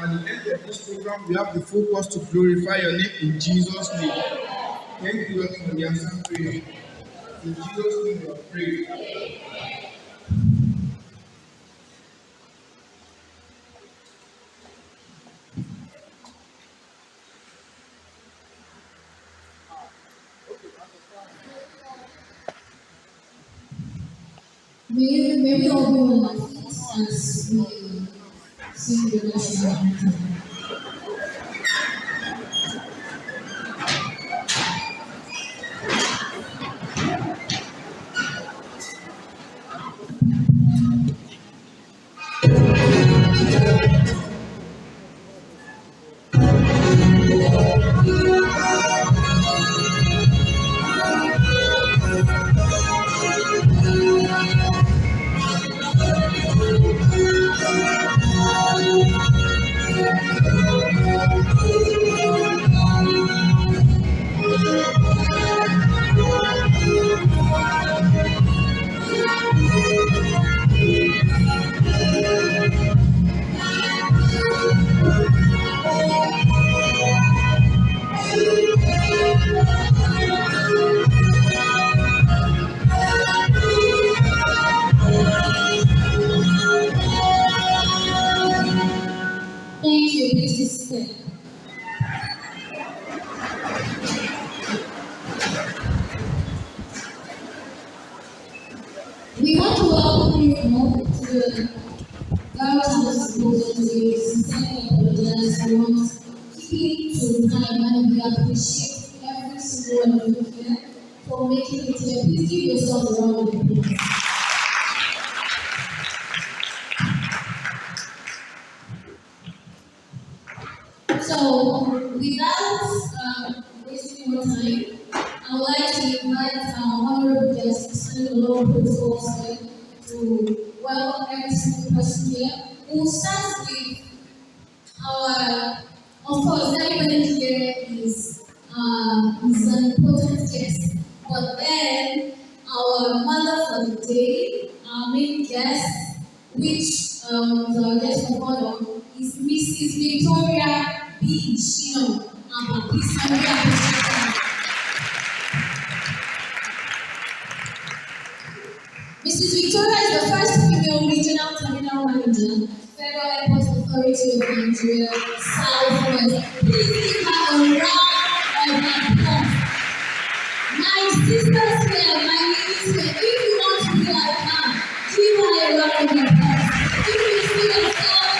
at the end of this program, we have the focus to glorify your name in Jesus' name. Thank you, Lord, for the answer prayer. In Jesus' name, we are praying. May we all be on our feet as we sing the national anthem. Thank you, please stay. We want to welcome you all to the Girls House Symposium today. Sincerely apologize for not keeping to time, and we appreciate every single one of you here for making it here. Please give yourself a round of applause. So, without wasting more time, I would like to invite our honorable guests and the Lord protocols to welcome every single person here. We'll start with our, of course, everybody here is an important guest, but then our mother for the day, our main guest, which is our guest of honor, is Mrs. Victoria B. SHIN-ABA. Please can we appreciate her? Mrs. Victoria is the first female regional terminal manager, Federal Airport Authority of Nigeria, Southwest. Please give her a round of applause. My sisters here, my ladies here, if you want to be like her, give her a round of applause. If you see yourself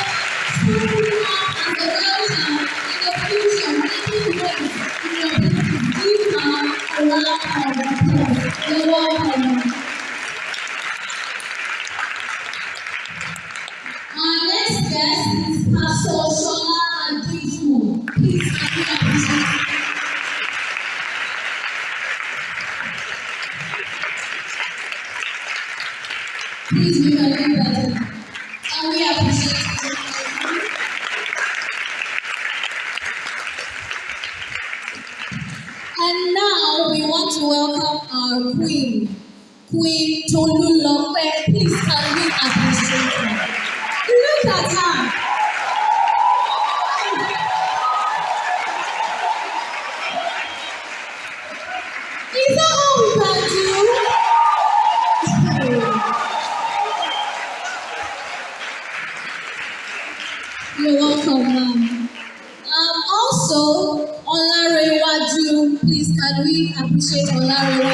screwing up as a welcome in the future, making waves in your business, give her a round of applause. You're welcome. Our next guest is Pastor Shola Adiju. Please can we appreciate him? Please be a little better. Can we appreciate him? And now we want to welcome our Queen Tolulope. Please can we appreciate her? Look at her. Is that all we can do? You're welcome, ma'am. Also, Arewa, please can we appreciate Arewa?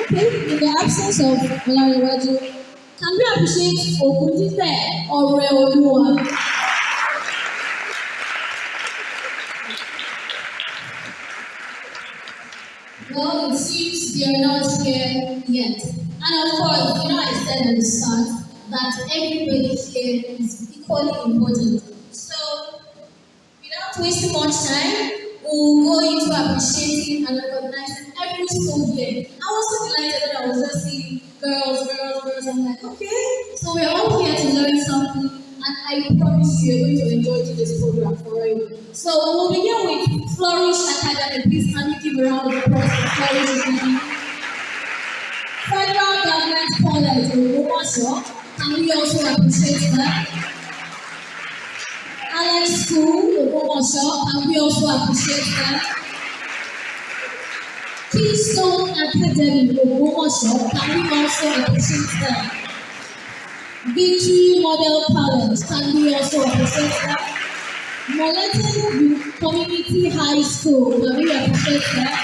Okay, in the absence of Arewa, can we appreciate Okundite Arewa? Well, it seems they are not here yet. And of course, I said at the start that everybody here is equally important. So, without wasting much time, we'll go into appreciating and recognizing every school here. I was so delighted that I was just seeing girls. I'm like, okay, so we're all here to learn something, and I promise you, you're going to enjoy today's program forever. So we'll begin with Flourish Academy. Please, can you give a round of applause for Flourish Academy? Federal Government College in Owomoso, can we also appreciate that? Alex School in Owomoso, can we also appreciate that? Keystone Academy in Owomoso, can we also appreciate that? Victory Model College, can we also appreciate that? Moletin Community High School, can we appreciate that?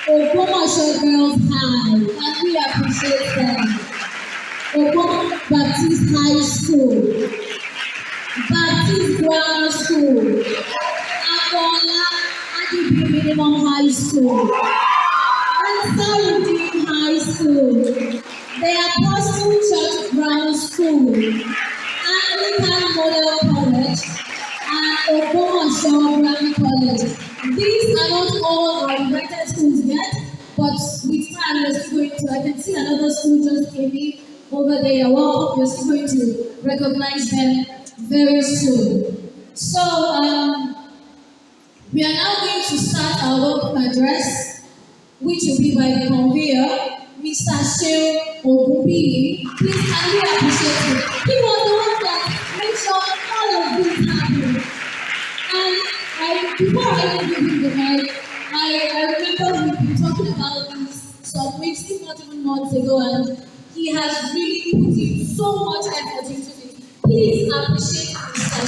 Owomoso Girls High, can we appreciate that? Owomoso Baptist High School, Baptist Grammar School, Akola Adibi Minimum High School, Ansarudin High School, the Apostle Church Brown School, Anglican Model College, and Owomoso Grammar College. These are not all our invited schools yet, but with time we're still going to, I can see another school just came in over there. Well, we're still going to recognize them very soon. So, we are now going to start our welcome address, which will be by the convener, Mr. SHIN-ABA. Please, can we appreciate him? He was the one that made sure all of this happened. And before I even give him the mic, I remember we've been talking about this some weeks, if not even months ago, and he has really put in so much effort into it. Please appreciate Mr.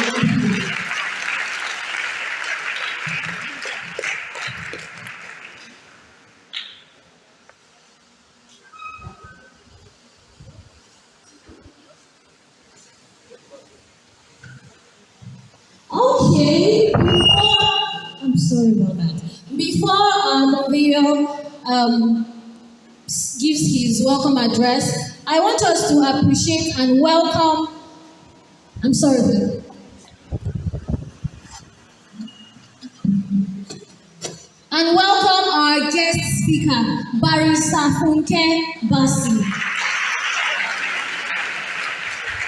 SHIN-ABA. Okay, I'm sorry about that. Before Novio gives his welcome address, I want us to appreciate and welcome. I'm sorry. And welcome our guest speaker, Barrister Funke Basi.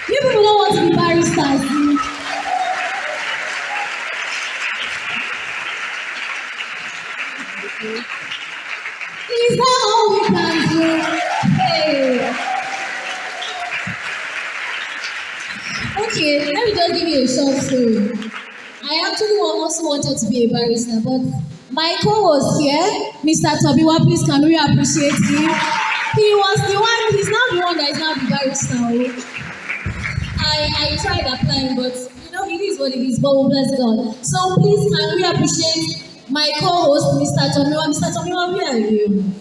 You people don't want to be barristers. Is that all we can do? Hey. Okay, let me just give you a short story. I actually also wanted to be a barrister, but my co-host here, Mr. Tobiwa, please can we appreciate him? He was the one, he's now the one that is now the barrister. I tried applying, but you know, it is what it is, but we bless God. So please can we appreciate my co-host, Mr. Tomiwa. Mr. Tomiwa, where are you?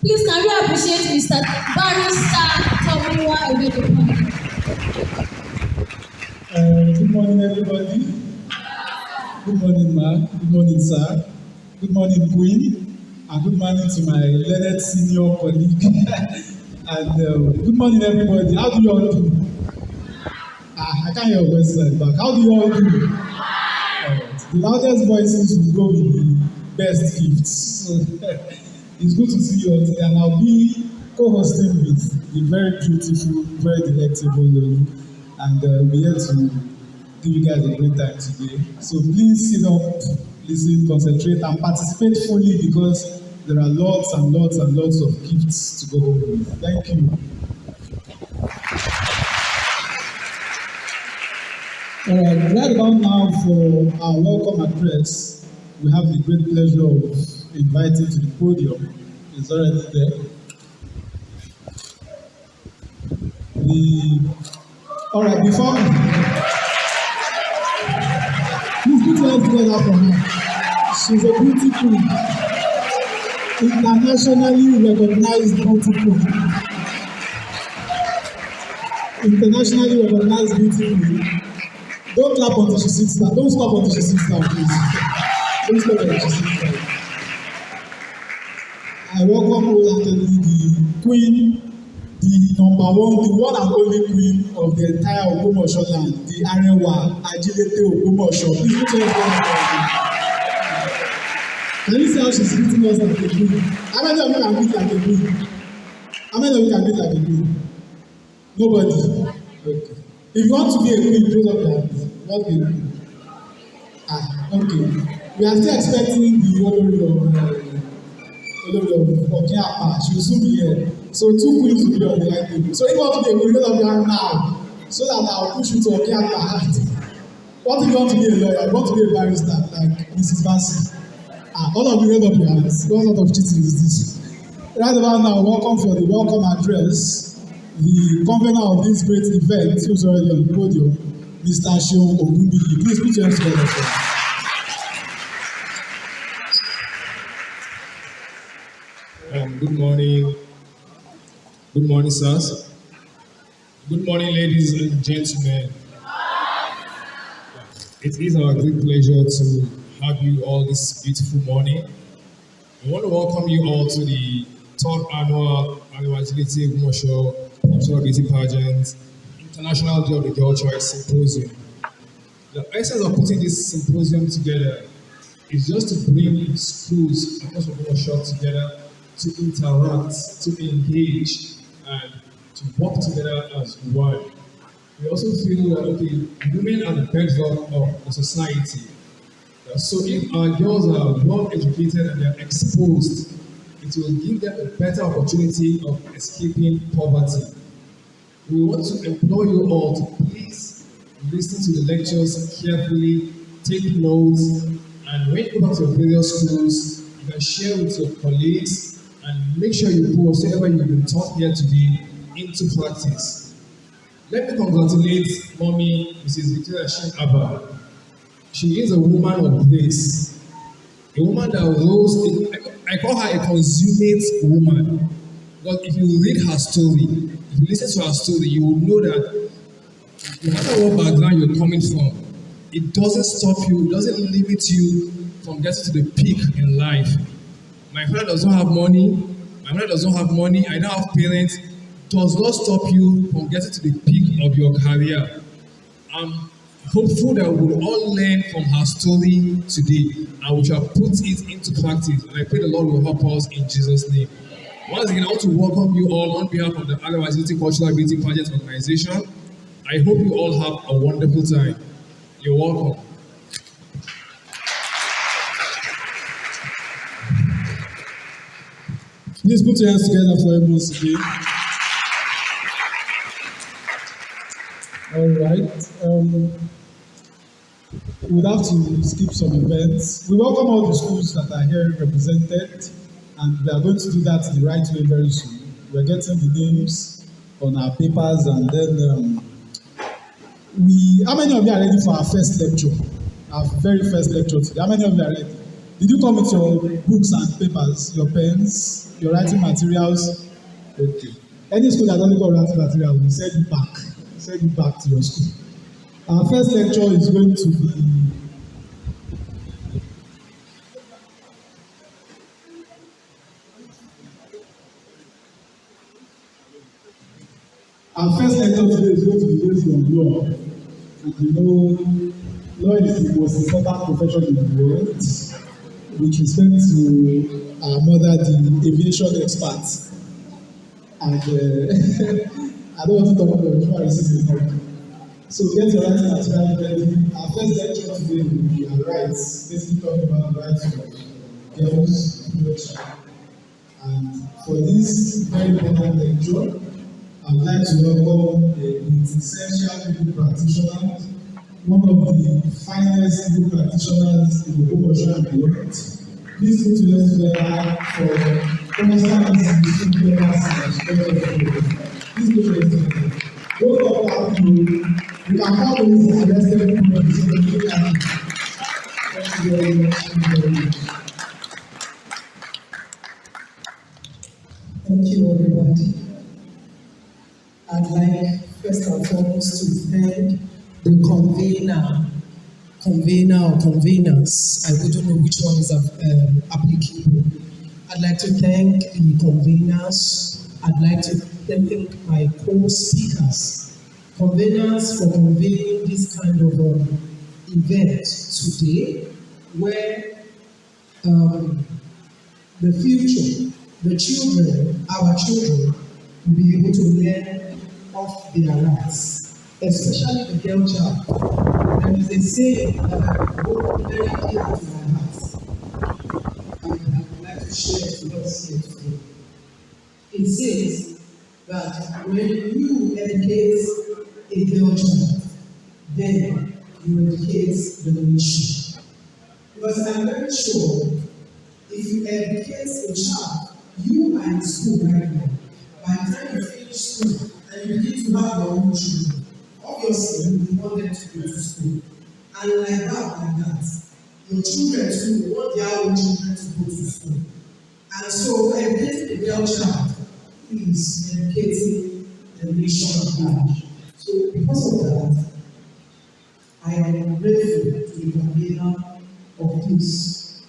Please, can we appreciate Mr. Barrister Tomiwa? Good morning, everybody. Good morning, ma. Good morning, sir. Good morning, Queen. And good morning to my learned senior colleague. And good morning, everybody. How do you all do? I can't hear your voice back. How do you all do? The loudest voices will go with the best gifts. So it's good to see you all today, and I'll be co-hosting with the very beautiful, very delectable Lulu, and we're here to give you guys a great time today. So please sit up, listen, concentrate, and participate fully because there are lots and lots and lots of gifts to go home with. Thank you. All right, right about now for our welcome address, we have the great pleasure of inviting to the podium. It's already there. All right, before please put your hands together for her. She's a beauty queen, internationally recognized beauty queen. Internationally recognized beauty queen. Don't clap until she sits down. Don't stop until she sits down, please. Don't stop until she sits down. I welcome wholeheartedly the queen, the number one, the one and only queen of the entire Owomoso land, the Arewa, AJILETE Owomoso. Please put your hands together. Can you see how she's greeting us like a queen? How many of you can greet like a queen? How many of you can greet like a queen? Nobody? Okay. If you want to be a queen, raise up your hands. Not be a queen. Okay. We are still expecting the honorary of She will soon be here. So 2 queens will be on the right table. So if you want to be a queen, let us be here now. So that I'll push you to Okeapa. What if you want to be a lawyer? You want to be a barrister like Mrs. Bassey? All of you heard of your hands. What sort of cheating is this? Right about now, welcome for the welcome address. The convener of this great event, who's already on the podium, Mr. Seun Ogunbiyi. Please put your hands together for him. Good morning. Good morning, sirs. Good morning, ladies and gentlemen. It is our great pleasure to have you all this beautiful morning. I want to welcome you all to the 3rd annual AJILETE Cultural Beauty Pageant International Day of the Girl Child Symposium. The essence of putting this symposium together is just to bring schools across the together to interact, to engage, and to work together as one. We also feel that, women are the bedrock of the society. So if our girls are well educated and they are exposed, it will give them a better opportunity of escaping poverty. We want to implore you all to please listen to the lectures carefully, take notes, and when you go back to your various schools, you can share with your colleagues and make sure you put whatever you've been taught here today into practice. Let me congratulate Mommy, Mrs. Victoria SHIN-ABA. She is a woman of grace, a woman that rose. I call her a consummate woman. Because if you read her story, if you listen to her story, you will know that no matter what background you're coming from, it doesn't stop you, it doesn't limit you from getting to the peak in life. My father does not have money, my mother does not have money, I don't have parents, does not stop you from getting to the peak of your career. I'm hopeful that we will all learn from her story today and we shall put it into practice. And I pray the Lord will help us in Jesus' name. Once again, I want to welcome you all on behalf of the AJILETE Cultural Beauty Pageant Organization. I hope you all have a wonderful time. You're welcome. Please put your hands together for him once again. All right. We would have to skip some events. We welcome all the schools that are here represented, and we are going to do that the right way very soon. We're getting the names on our papers, and then how many of you are ready for our first lecture? Our very first lecture today. How many of you are ready? Did you come with your books and papers, your pens, your writing materials? Okay. Any school that doesn't got writing materials, we send you back. Send you back to your school. Our first lecture is going to be today is going to be based on law. And you know, law is the most important profession in the world. With respect to our mother, the aviation expert. And I don't want to talk about before I receive the help. So get your writing material ready. Our first lecture today will be our rights, basically talking about the rights of girls, children. And for this very important lecture, I would like to welcome the essential legal practitioner, one of the finest legal practitioners in the whole ocean and beyond. Please put your hands together for constant discipline and please put your hands together. Don't talk about you. You can call this arrested people. Thank you very much. Thank you, everybody. I'd like first and foremost to thank the convener or conveners. I wouldn't know which one is applicable. I'd like to thank the conveners. I'd like to thank my co-speakers. Conveners for convening this kind of event today, where the future, the children, our children, will be able to learn of their rights, especially the girl child. There is a saying that I hold very dear to my heart. And I would like to to share to us here today. It says that when you educate a girl child, then you educate the nation. Because I'm very sure if you educate a child, you are in school right now. By the time you finish school and you begin to have your own children, obviously you want them to go to school. And like that, your children too want their own children to go to school. And so educating a girl child is educating the nation at large. So because of that, I am grateful to the convener of this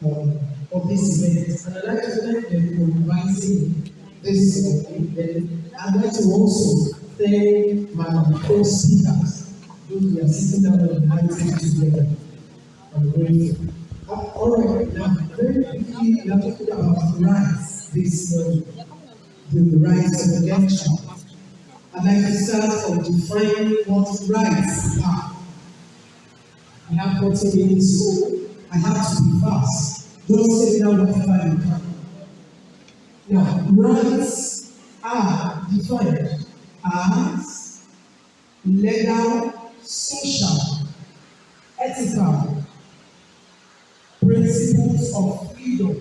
event. And I'd like to thank them for inviting this event. I'd like to also thank my co-speakers, those who are sitting down and inviting together. I'm grateful. All right, now, very quickly, we are talking about rights this morning, the rights of the young child. I'd like to start from defining what rights are. I have 40 minutes, so I have to be fast. Just say down whatever you can. Now, rights are defined as legal, social, ethical principles of freedom.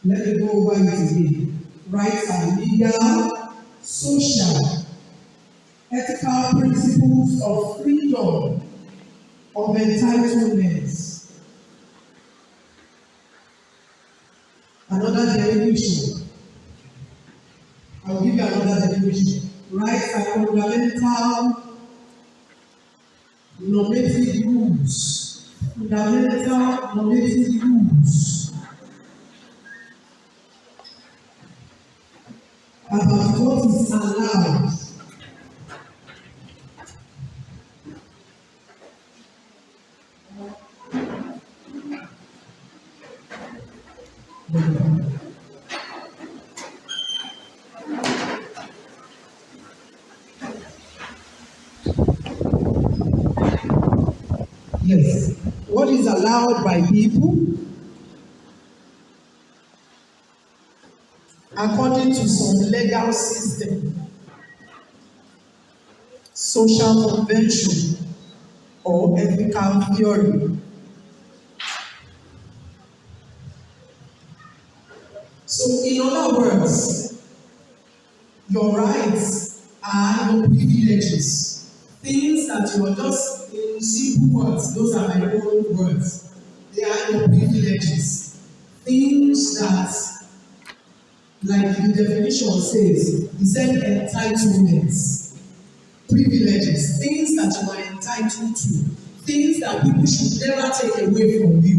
Let me go over it again. Rights are legal, social, ethical principles of freedom, of entitlements. Another definition. I'll give you another definition. Rights are fundamental normative rules. Fundamental normative rules about what is allowed yes, what is allowed by people according to some legal system, social convention, or ethical theory. So, in other words, your rights are your privileges, things that you are just, in simple words, those are my own words, they are your privileges, things that, like the definition says, it said entitlements, privileges, things that you are entitled to, things that people should never take away from you.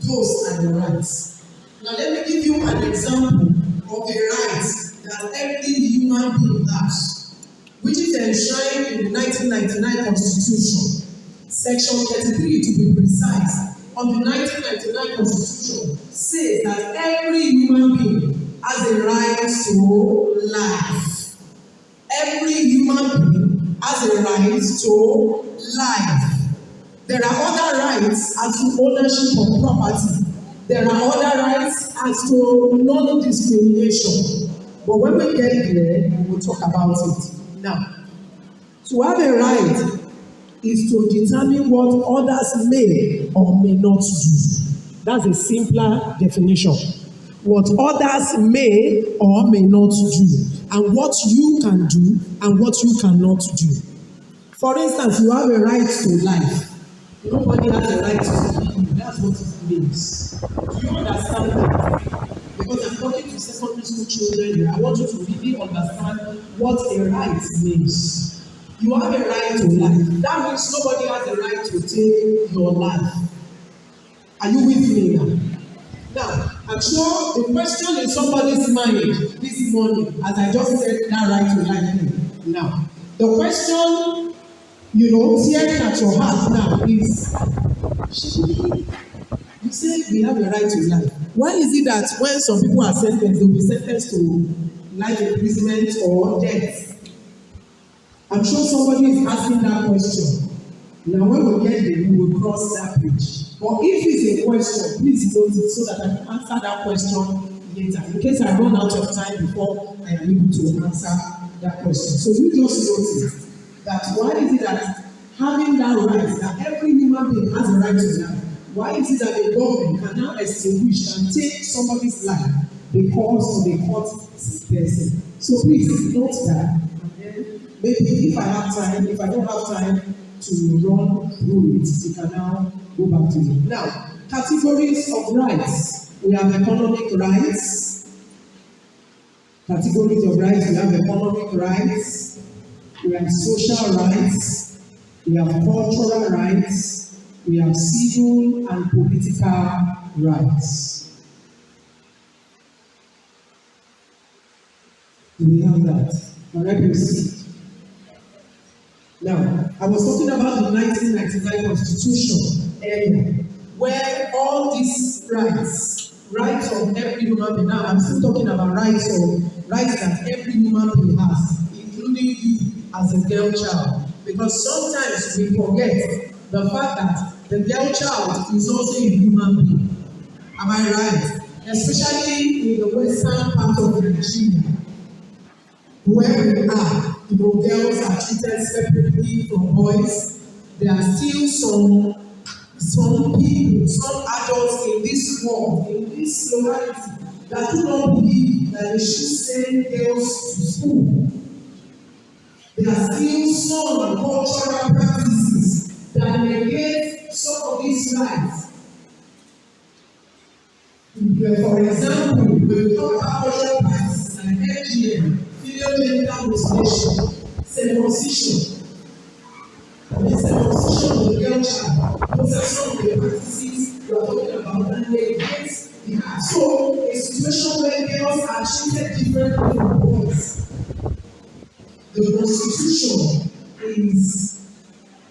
Those are your rights. Now let me give you an example of a right that every human being has, which is enshrined in the 1999 Constitution, Section 33 to be precise, of the 1999 Constitution says that every human being has a right to life. Every human being has a right to life. There are other rights as to ownership of property. There are other rights as to non-discrimination. But when we get there, we will talk about it. Now, to have a right is to determine what others may or may not do. That's a simpler definition. What others may or may not do, and what you can do and what you cannot do. For instance, you have a right to life. Nobody has a right to kill you. That's what it means. Do you understand that? Because I'm talking to secondary school children here, I want you to really understand what a right means. You have a right to life. That means nobody has a right to take your life. Are you with me now? Now, I'm sure the question in somebody's mind this morning, as I just said, that right to life. Now, the question, tearing at your heart now is, you say we have a right to life. Why is it that when some people are sentenced, they'll be sentenced to life imprisonment or death? I'm sure somebody is asking that question. Now, when we get there, we will cross that bridge. But if it's a question, please note it so that I can answer that question later, in case I run out of time before I am able to answer that question. So you just notice that why is it that having that right, that every human being has a right to life, why is it that the government can now extinguish and take somebody's life because of a court person? So please note that. Maybe if I have time, if I don't have time to run through it, we can now go back to it. Now, categories of rights. We have economic rights. Categories of rights, we have economic rights. We have social rights. We have cultural rights. We have civil and political rights. Do we have that? All right, proceed. Now, I was talking about the 1999 Constitution earlier, where all these rights of every human being, now I'm still talking about rights that every human being has, including you as a girl child. Because sometimes we forget the fact that the girl child is also a human being. Am I right? Especially in the western part of Nigeria, where we are, girls are treated separately from boys. There are still some people, some adults in this world, in this locality, that do not believe that they should send girls to school. There are still some cultural practices that negate some of these rights. For example, when we talk about cultural practices like FGM, female genital mutilation, circumcision, the circumcision of the girl child, those are some of the practices we are talking about that negate the heart. So, a situation where girls are treated differently from boys. The Constitution is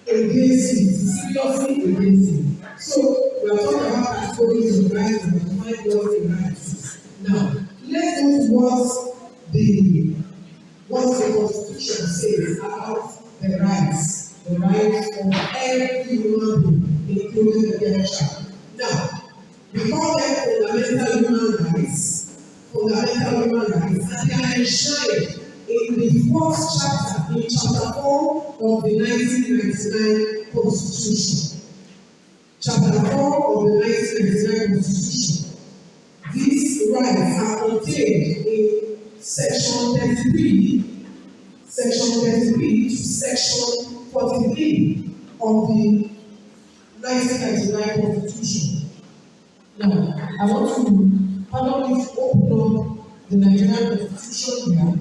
against it, seriously against it. So, we are talking about categories of rights and defined what the rights is. Now, let's go to what the Constitution says about the rights of every human being, including the girl child. Now, we call them fundamental human rights, and they are enshrined in the fourth chapter, in chapter 4 of the 1999 Constitution. Chapter 4 of the 1999 Constitution. These rights are contained in Section 33 to Section 43 of the 1999 Constitution. Now, I want to open up the Nigerian Constitution here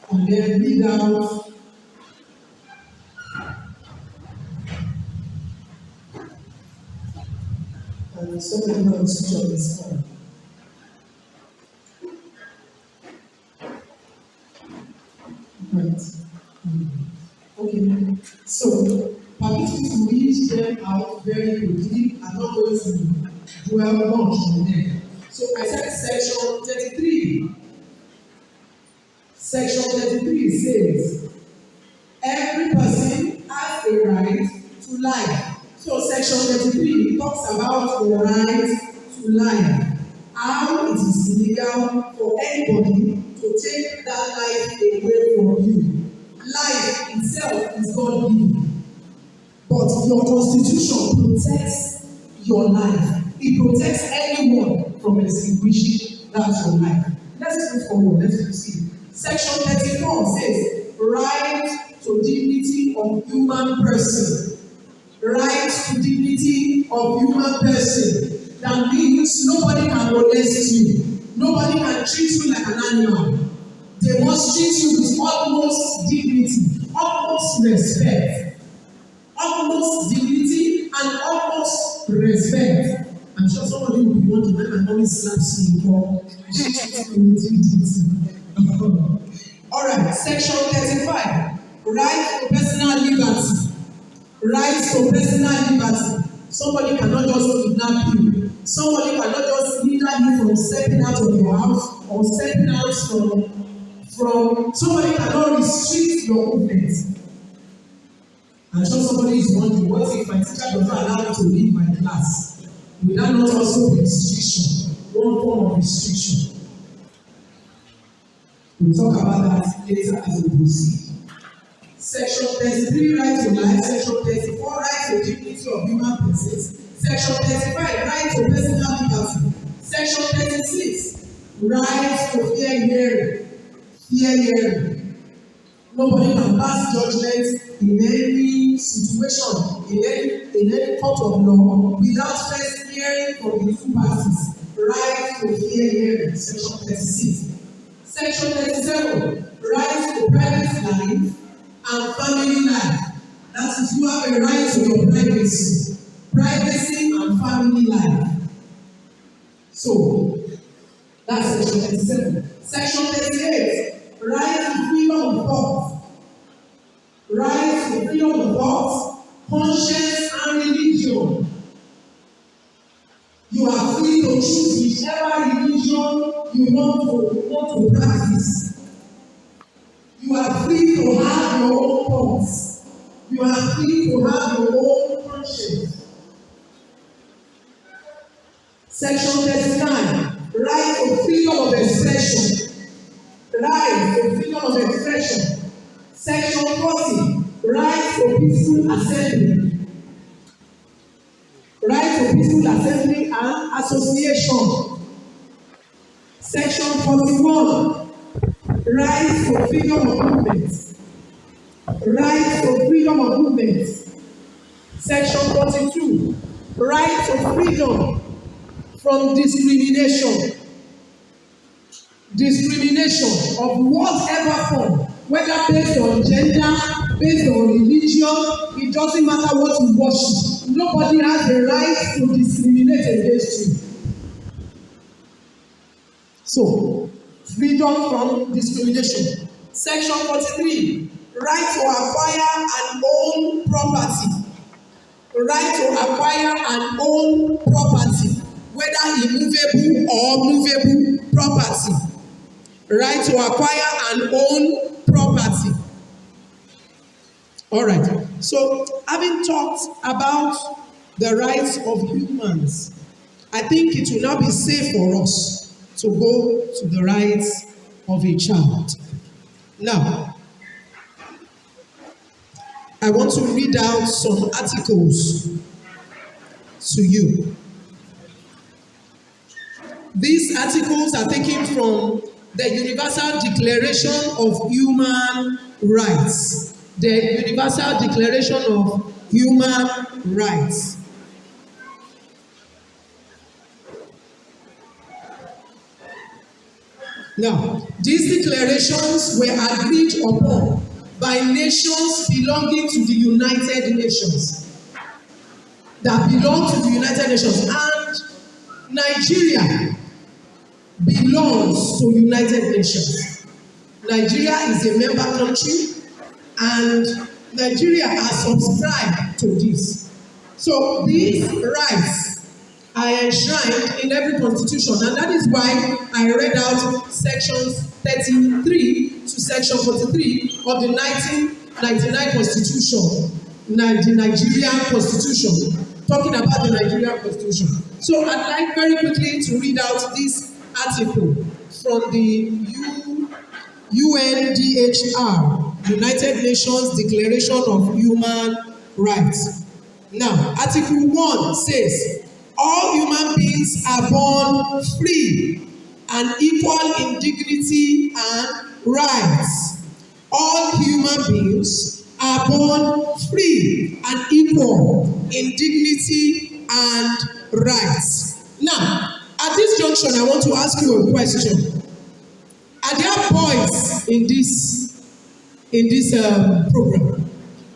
and then read out and somebody will switch on this phone. Right. Okay. So, permit me to read them out very quickly. I'm not going to dwell much on them. So, I said Section 33. Section 33 says, every person has a right to life. So Section 33 talks about the right to life. How it is illegal for anybody to take that life away from you. Life itself is God-given. But your Constitution protects your life. It protects anyone from extinguishing that your life. Let's move forward. Let's proceed. Section 34 says, right to dignity of human person. Right to dignity of human person. That means nobody can molest you. Nobody can treat you like an animal. They must treat you with utmost dignity, utmost respect. Utmost dignity and utmost respect. I'm sure somebody will be wondering when my mommy slaps me for Alright, Section 35. Right to personal liberty. Right to personal liberty. Somebody cannot just kidnap you. Somebody cannot just hinder you from stepping out of your house or stepping out from somebody cannot restrict your movement. I'm sure somebody is wondering, what if my teacher does not allow me to leave my class? Will that not also be restriction? One form of restriction. We'll talk about that later as we proceed. Section 33, right to life. Section 34, right to dignity of human persons. Section 35, right to personal liberty. Section 36, right to fair hearing. Fair hearing. Nobody can pass judgment in any situation, in any court of law, without first hearing from the two parties. Right to fair hearing. Section 36. Section 37, right to private life and family life. That is, you have a right to your privacy and family life. So, that's section 37. Section 38, right to freedom of thought. Right to freedom of thought, conscience and religion. You are free to choose whichever religion you want to practice. You are free to have your own thoughts. You are free to have your own conscience. Section 39, right to freedom of expression. Right to freedom of expression. Section 40, right to peaceful assembly. Right to peaceful assembly and association. Section 41, right to freedom of movement. Right to freedom of movement. Section 42, right to freedom from discrimination. Discrimination of whatever form, whether based on gender, based on religion, it doesn't matter what you worship. Nobody has the right to discriminate against you. So, freedom from discrimination. Section 43, right to acquire and own property. Right to acquire and own property, whether immovable or movable property. Right to acquire and own property. All right. So, having talked about the rights of humans, I think it will now be safe for us to go to the rights of a child. Now, I want to read out some articles to you. These articles are taken from the Universal Declaration of Human Rights. The Universal Declaration of Human Rights. Now, these declarations were agreed upon by nations belonging to the United Nations. That belong to the United Nations. And Nigeria belongs to United Nations. Nigeria is a member country, and Nigeria has subscribed to this. So these rights are enshrined in every constitution, and that is why I read out sections 33 to section 43 of the 1999 Constitution, the Nigerian Constitution, talking about the Nigerian Constitution. So I'd like very quickly to read out this article from the UNDHR, United Nations Declaration of Human Rights. Now, Article 1 says, all human beings are born free and equal in dignity and rights. All human beings are born free and equal in dignity and rights. Now, at this junction, I want to ask you a question. Are there boys in this program?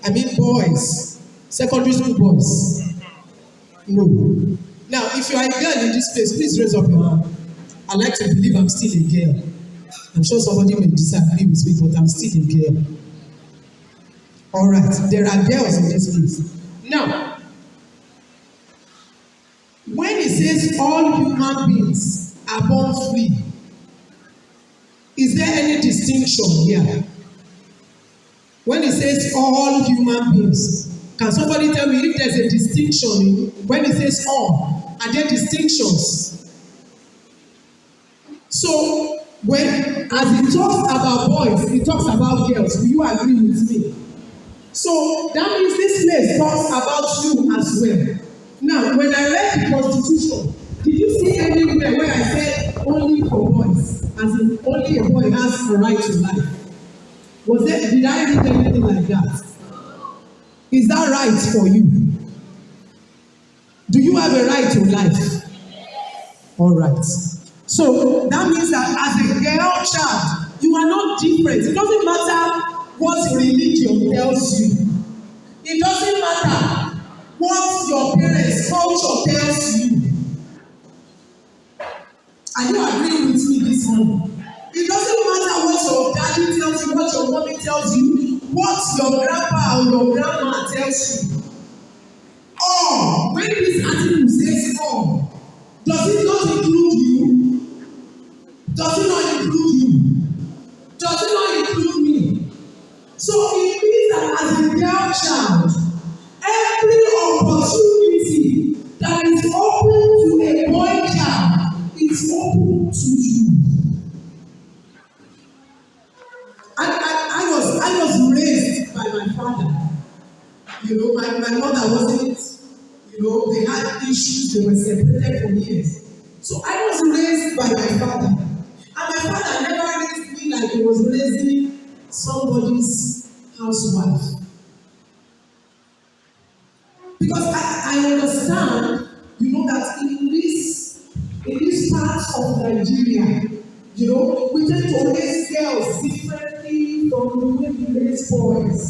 I mean boys, secondary school boys. No. Now, if you are a girl in this place, please raise up your hand. I like to believe I'm still a girl. I'm sure somebody may disagree with me, but I'm still a girl. All right, there are girls in this place. Now, when it says all human beings are born free, is there any distinction here? When it says all human beings, Can somebody tell me if there's a distinction when it says all? Are there distinctions? So when as it talks about boys, it talks about girls. Do you agree with me? So that means this place talks about you as well. Now, when I read the Constitution, did you see anywhere where I said only for boys, as in only a boy has a right to life? Did I read anything like that? Is that right for you? Do you have a right to life? All right. So that means that as a girl child, you are not different. It doesn't matter what religion tells you. It doesn't matter what your parents' culture tells you. Are you agreeing with me this morning? It doesn't matter what your daddy tells you, what your mommy tells you, what your grandpa or your grandma tells you. Or when this article says all, does it not include you? Does it not include you? Does it not include me? So it means that as a girl child, every opportunity that is open to a boy child is open to you. I was raised by my father. You know, my mother wasn't, they had issues, they were separated for years. So I was raised by my father. And my father never raised me like he was raising somebody's housewife. Because I understand, that in this part of Nigeria, we tend to raise girls differently from the way we raise boys.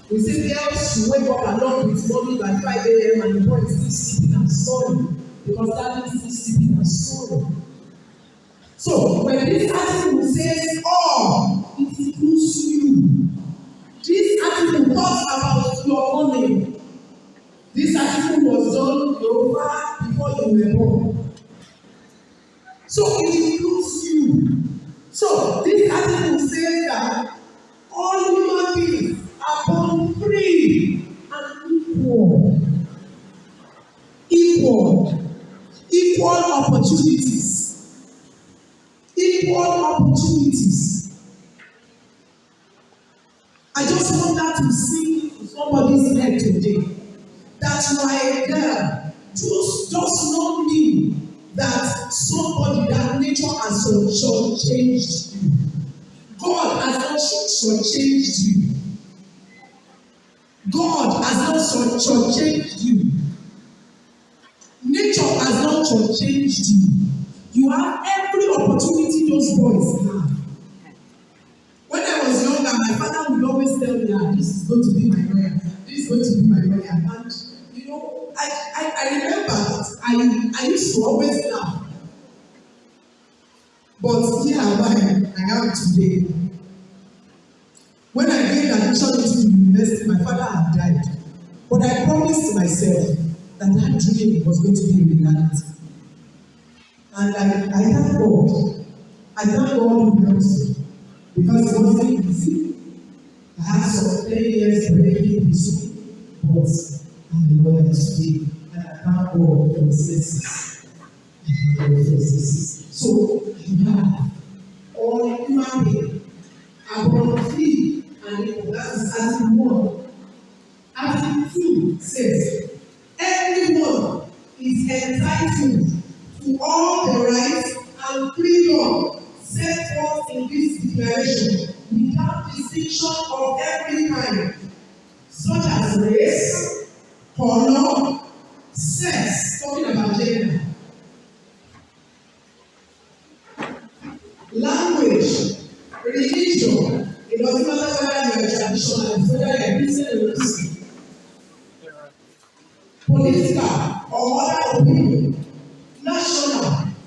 We say girls should wake up along with mommy by 5 a.m. and the boy is still sleeping and snoring because daddy is still sleeping and snoring. So when this article says all, it includes you. This article talks about your money. This article was done before you were born. So it includes you. So this article says that all human beings are born free and equal. Equal opportunities. Equal opportunities. I just want that to sink to somebody's head today. That you are a girl does not mean that somebody, that nature has shortchanged you. God has not shortchanged you. God has not shortchanged you. Nature has not shortchanged you. You have every opportunity those boys have. When I was younger, my father would always tell me, this is going to be my lawyer. This is going to be my lawyer. And I remember that I used to always laugh. But here I am today. When I gained admission into the university, my father had died. But I promised myself that dream was going to be a reality. And I thank God. I thank God who helps me. Because it wasn't easy. I had some 10 years breaking history. But I'm the lawyer today. And I thank God for his mercies. So, you have all human beings are born free and equal. That is Article 1. Article 2 says, everyone is entitled to all the rights and freedom set forth in this declaration without distinction of every kind, such as race, color, sex, talking about gender, language, religion. It doesn't matter whether you are traditional, whether you are Christian or Muslim, political or other opinion, national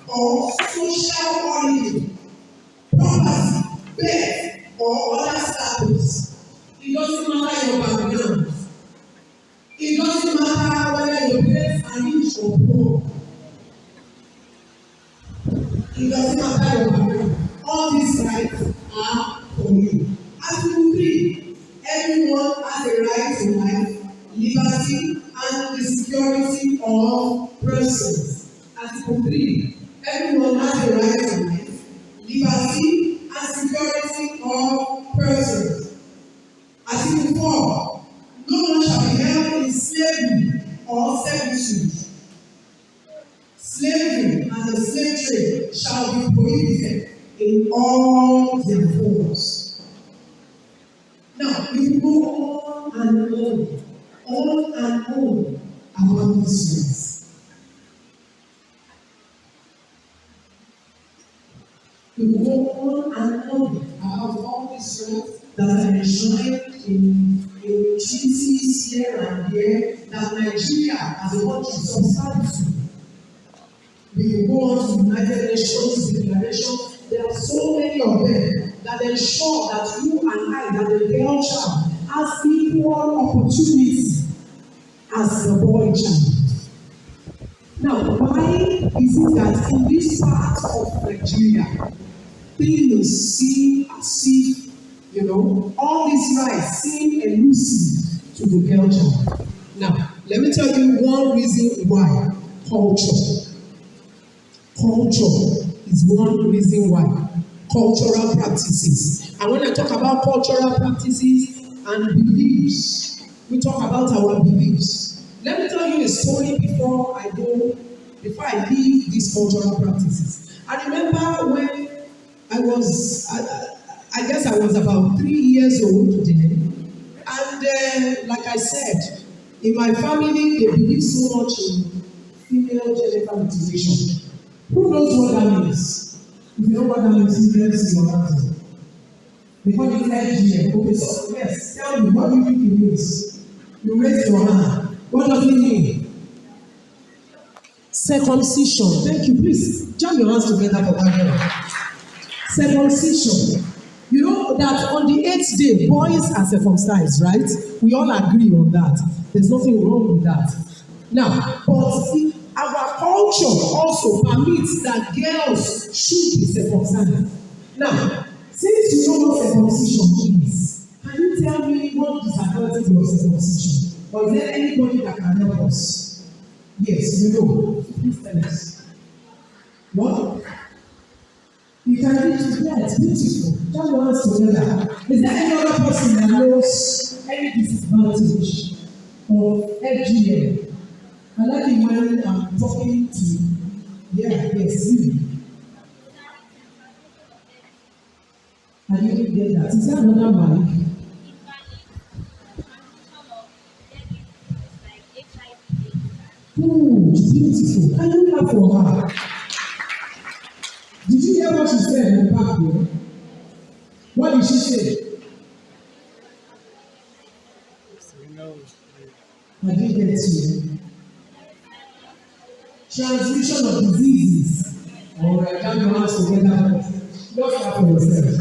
or social origin, property, birth or other status. It doesn't matter your background. It doesn't matter whether your parents are rich or poor. It doesn't matter your background. All these rights are for you. Article 3, everyone has a right to life, Article 3, everyone has the right to life, liberty, and security of persons. Article 4, no one shall be held in slavery or servitude. Slavery and the slave trade shall be prohibited in all their forms. Now, we go on and on about these things. We go on and on about all these things that are enshrined in treaties here and there that Nigeria as a country subscribes to. We can go on to United Nations Declaration. There are so many of them that ensure that you and I, that the girl child, has equal opportunity as the boy child. Now, why is it that in this part of Nigeria, things seem as if, all these rights seem elusive to the girl child? Now, let me tell you one reason why. Culture. Culture is one reason why. Cultural practices. And when I talk about cultural practices and beliefs, we talk about our beliefs. Let me tell you a story before I leave these cultural practices. I remember when I was about 3 years old then, and like I said, in my family they believe so much in female genital mutilation. Who knows what that means? If you know what that means, you can see your answer. Before you said here, okay, so yes, tell me, what do you think it means? You raise your hand. What does it mean? Circumcision. Thank you. Please jam your hands together for that girl. Circumcision. You know that on the 8th day, boys are circumcised, right? We all agree on that. There's nothing wrong with that. Now, but our culture also permits that girls should be circumcised. Now, since you know what circumcision is, can you tell me what disadvantage of circumcision? Or is there anybody that can help us? Yes, you know. Please tell us. What? You can read it there. It's beautiful. Just your hands together. Is there any other person that knows any disadvantage of FGM? I like it when I'm talking to you. I didn't get that. Is that another mic? Oh, beautiful. Can you clap for her? Did you hear what she said in the back there? What did she say? I didn't get you. Transmission of diseases. All right, jam your hands together. Just clap for yourself.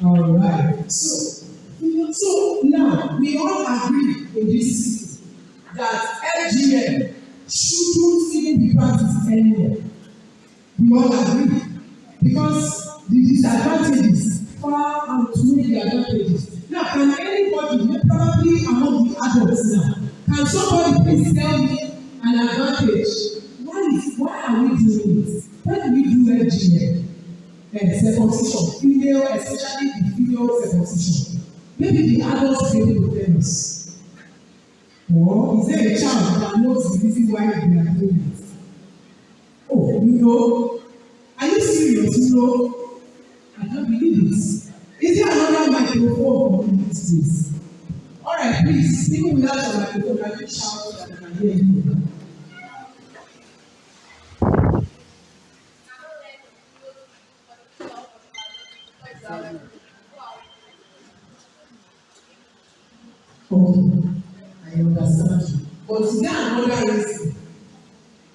All right. So now we all agree in this city that FGM shouldn't even be practiced anymore. We all agree because the disadvantages far outweigh the advantages. Now, can anybody, probably among the adults now, can somebody please tell me an advantage? Why are we doing this? Why do we do FGM? Circumcision, female, especially the female circumcision. Maybe the adults be able to tell us. Or is there a child that knows the reason why we are doing this? Oh, you know? Are you serious? You know? I can't believe this. Is there another microphone for this place? All right, please, even without your microphone, can you shout so that I can hear you? Okay, I understand you. But is there another reason?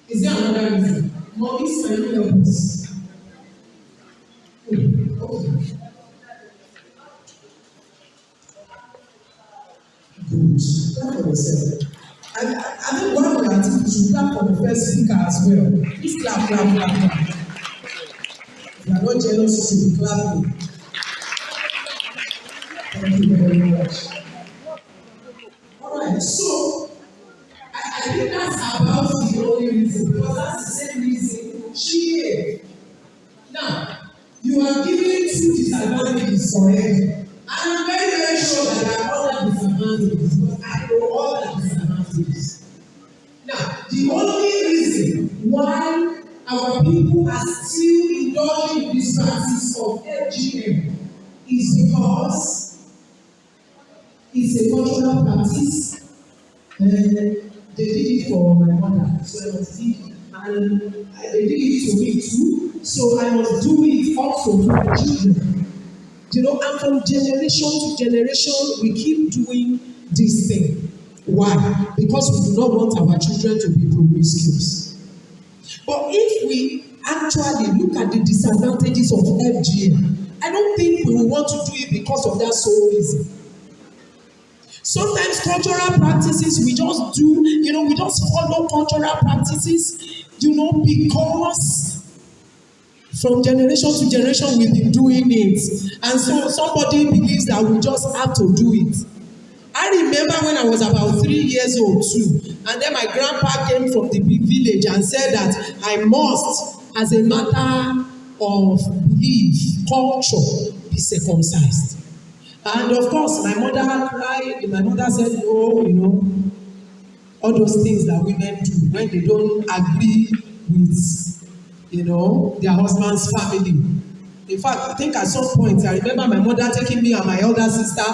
Is there another reason? Mommy, can you help us? Okay. Good. Clap for yourself. I think one of the activities should clap for the first speaker as well. Please clap. If you are not jealous, you should be clapping. Thank you very much. Alright, so I think that's about the only reason, because that's the same reason forever. And I'm very, very sure that there are other disadvantages, but I know all the disadvantages. Now, the only reason why our people are still indulging in this practice of FGM is because it's a cultural practice. They did it for my mother, so I must do it. And they did it to me too, so I must do it also for my children. You know, and from generation to generation, we keep doing this thing. Why? Because we do not want our children to be promiscuous. But if we actually look at the disadvantages of FGM, I don't think we will want to do it because of that sole reason. Sometimes cultural practices, we just do, we just follow cultural practices, because from generation to generation we've been doing it. And so somebody believes that we just have to do it. I remember when I was about 3 years old too, and then my grandpa came from the big village and said that I must, as a matter of belief, culture, be circumcised. And of course, my mother cried. My mother said, no, all those things that women do when they don't agree with, their husband's family. In fact, I think at some point, I remember my mother taking me and my elder sister.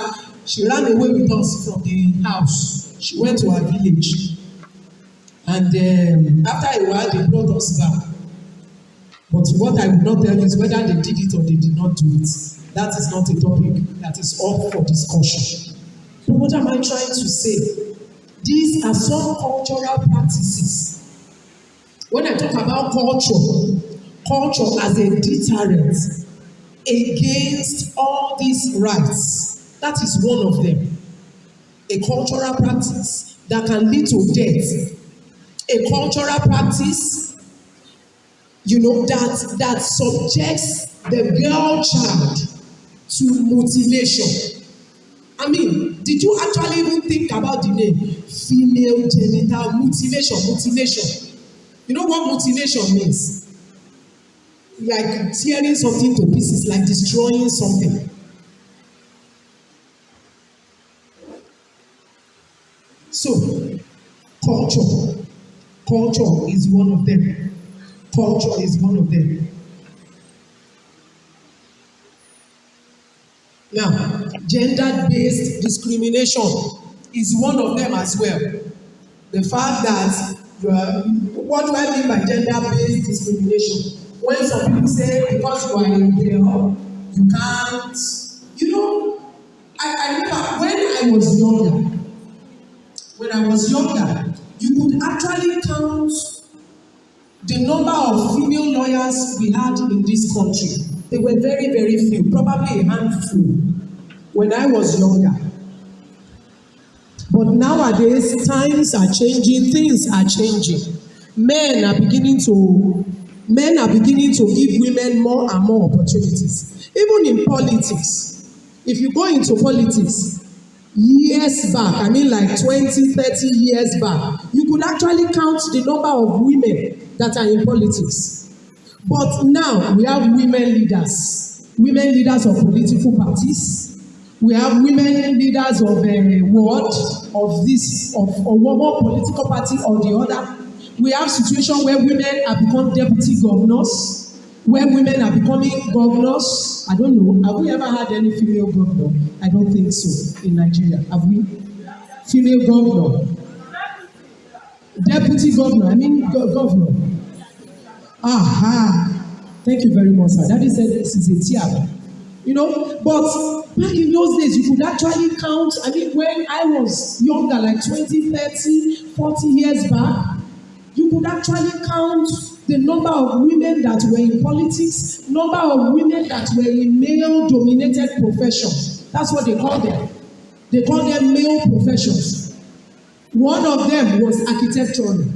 She ran away with us from the house. She went to her village. And after a while, they brought us back. But what I will not tell you is whether they did it or they did not do it. That is not a topic that is up for discussion. So what am I trying to say? These are some cultural practices. When I talk about culture as a deterrent against all these rights, that is one of them. A cultural practice that can lead to death. A cultural practice, that subjects the girl child to mutilation. I mean, did you actually even think about the name? Female genital mutilation. You know what mutilation means? Like tearing something to pieces, like destroying something. So, culture is one of them. Culture is one of them. Now, gender-based discrimination is one of them as well. The fact that, what do I mean by gender-based discrimination? When some people say, because you are a girl, you can't, I remember when I was younger, you could actually count the number of female lawyers we had in this country. They were very, very few, probably a handful when I was younger. But nowadays, times are changing, things are changing. Men are beginning to give women more and more opportunities. Even in politics, if you go into politics, years back, I mean like 20, 30 years back, you could actually count the number of women that are in politics. But now we have women leaders of political parties. We have women leaders of a ward, of one political party or the other. We have situations where women have become deputy governors, where women are becoming governors. I don't know. Have we ever had any female governor? I don't think so in Nigeria. Have we? Female governor. Deputy governor. Governor. Aha. Thank you very much, sir. Daddy said this is a tiara. But back in those days, you could actually count. When I was younger, like 20, 30, 40 years back, you could actually count the number of women that were in politics, number of women that were in male-dominated professions. That's what they call them. They call them male professions. One of them was architecturing.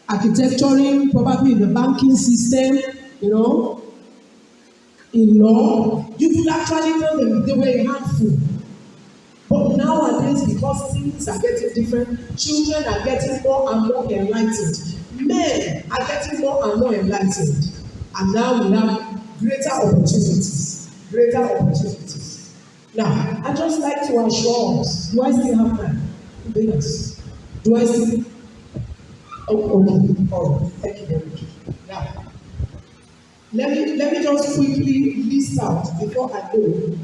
Architecturing, probably in the banking system, in law. You could actually tell them they were a handful. But nowadays, because things are getting different, children are getting more and more enlightened. Men are getting more and more enlightened. And now we have greater opportunities. greater opportunities. Now, I just like to assure us, do I still have time? Yes. Do I still? Oh, okay. All right. Thank you very much. Now, let me just quickly list out before I go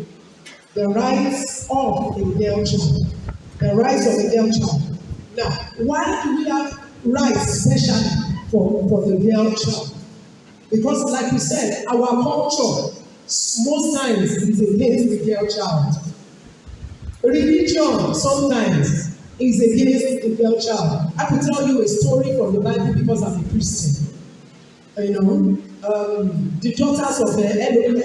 the rights of a girl child. The rights of a girl child. Now, why do we have rights especially for the girl child? Because, like you said, our culture most times is against the girl child. Religion sometimes is against the girl child. I could tell you a story from the Bible because I'm a Christian. You know, the daughters of Elephant,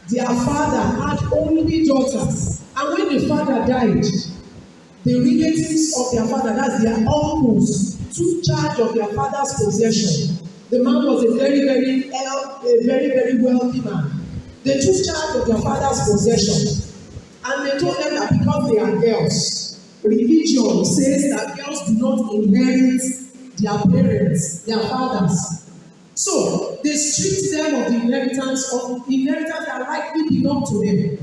their father had only daughters, and when the father died, the relatives of their father, that's their uncles, took charge of their father's possession. The man was a very, very wealthy man. They took charge of their father's possession, and they told them that because they are girls, religion says that girls do not inherit their parents, their fathers. So they stripped them of the inheritance that rightly belonged to them.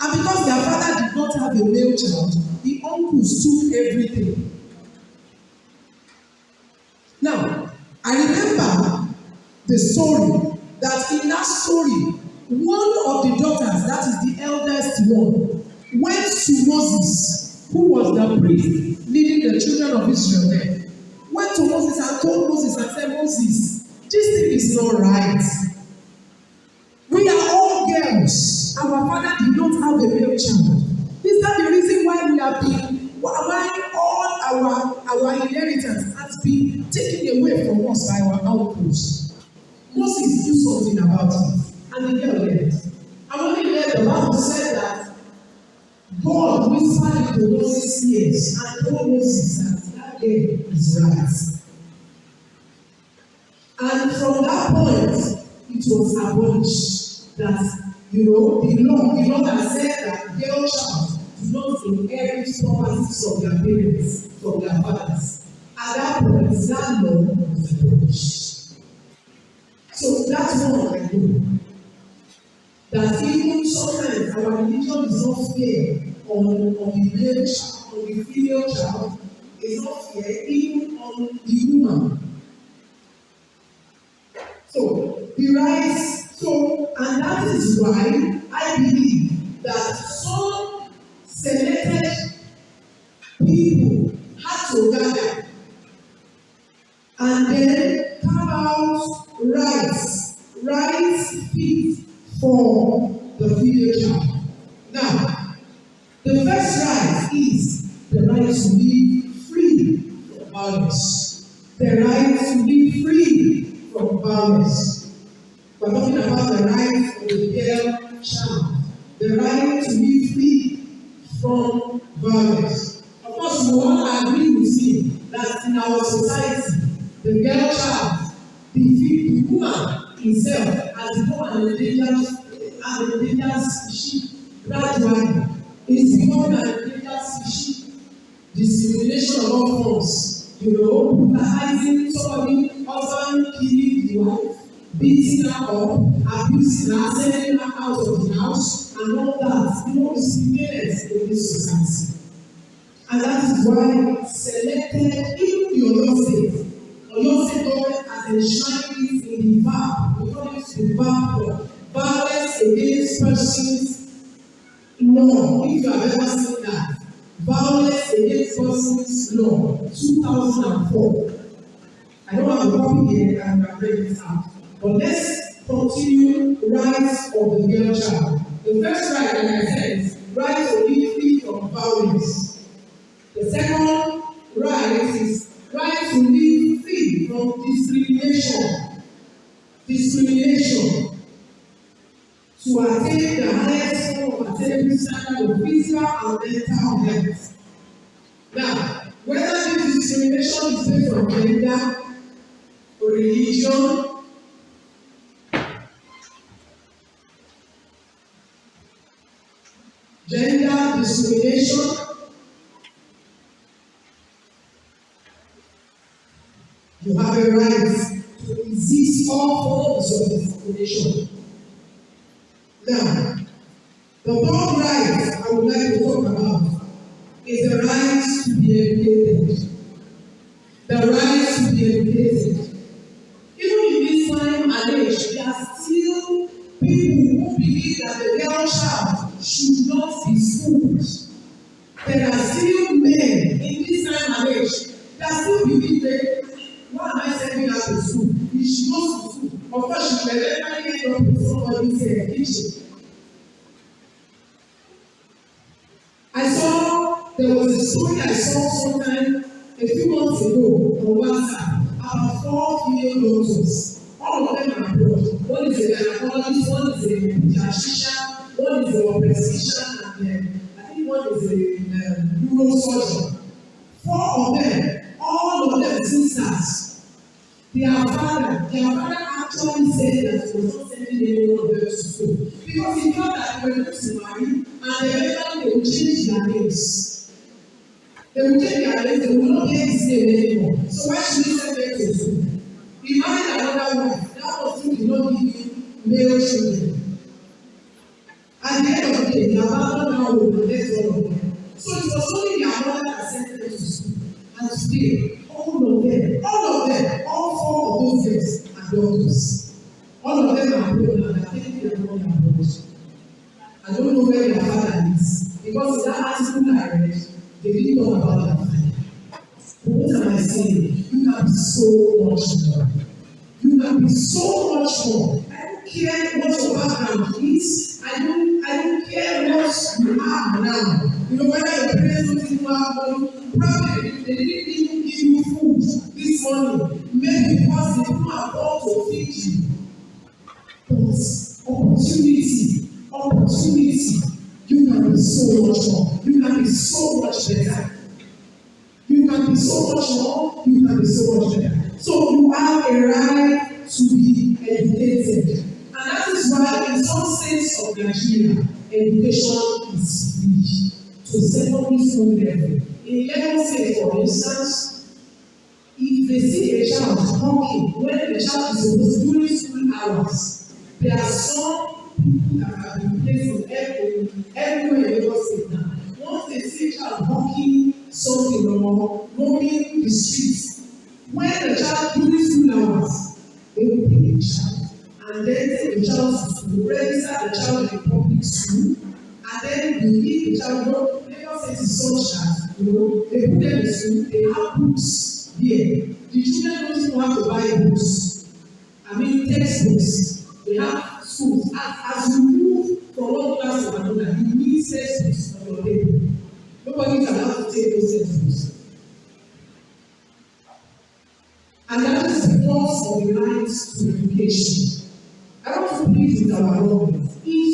And because their father did not have a male child, the uncles took everything. Now, I remember the story, that in that story, one of the daughters, that is the eldest one, went to Moses, who was the priest leading the children of Israel there. Went to Moses and told Moses and said, Moses, this thing is not right. We are all girls. Our father did not have a male child. Is that the reason why we have been, why all our inheritance has been taken away from us by our uncles? Moses do something about it, and the girl left. I only read the Bible said that God whispered into Moses' ears and told Moses that girl is right. And from that point, it was abolished that, the law that said that girl child do not inherit properties of their parents, from their fathers. At that point, that law was abolished. So that's what I do. That even sometimes our religion is not fair on the male child, on the female child, it's not fair even on the woman. So the rights, and that is why I believe that some selected people had to gather and then carve out rights fit for the female child. Now, the first right is the right to be free from violence. The right to be free from violence. We're talking about the right of the girl child. The right to be free from violence. Of course, we all agree with you that in our society, the girl child, the woman itself, has become an endangered species. Gradually, it's become an endangered species. Discrimination of all forms. Brutalizing somebody, husband killing the wife, beating her up, abusing her, sending her out of the house, and all that. Is prevalent in this society. And that is why selected, even your state government has enshrined it in the VAP. We call it the VAP, Violence Against Persons Law. If you have ever seen that, Violence Against Persons Law, 2004. I don't have a copy here, and I'm ready this out. But let's continue rights of the girl child. The first right, like I said, is right to be free from violence. The second right is right to be free from discrimination. Discrimination. To attain the highest form of attainable standard of physical and mental health. Now, whether this discrimination is based on gender, or religion, gender discrimination, you have a right to resist all forms of discrimination. Now, the third right I would like to talk about is the right to be educated. The right to be educated. Even in this time and age, there are still people who believe that the girl child should not be schooled. There are still men in this time and age that still believe that, why am I sending her to school? If she goes to school, of course she will eventually end up with somebody's kitchen. There was a story I saw sometime a few months ago on WhatsApp about 4 female doctors. All of them are abroad. One is a gynecologist, one is a pediatrician, one is a obstetrician, and I think one is a neurosurgeon. 4 of them, all of them sisters. Their father actually said that he was not sending any one of them to school because he thought that they were going to marry and eventually they would change their names. They will take their names, they will not bear his name anymore. So why should he send them to school? He married another wife. That person did not give him male children. At the end of the day, he abandoned her home and left all of them. So it was only their mother that sent them to school. And today, all 4 of those girls are daughters. All of them are grown and are taking their money abroad. I don't know where their father is. Because in that article I read, they didn't talk about that father. But what am I saying? You can be so much more. You can be so much more. I don't care what your background is. I don't care what you are now. You know, whether your parents don't even have money, probably they didn't even give you food this morning. Maybe because they couldn't afford to feed you. But opportunity, you can be so much more. You can be so much better. You can be so much more. You can be so much better. So you have a right to be educated. And that is why in some states of Nigeria, education is free to secondary school level. In Lagos State, for instance, if they see a child talking when the child is supposed to during school hours, there are some people that have been placed everywhere in Lagos State now. Once they see a child talking something or roaming the streets, when the child during school hours, they will pick the child and then take the child to school, register the child in a public school, and then they leave the child. Lagos State is such that they put them in school, they have books here. The children don't even have to buy books. I mean textbooks. They have schools. As you move from one class to another, you need textbooks on your table. Nobody is allowed to take those textbooks. And that is because of the right to education. I want to plead with our government if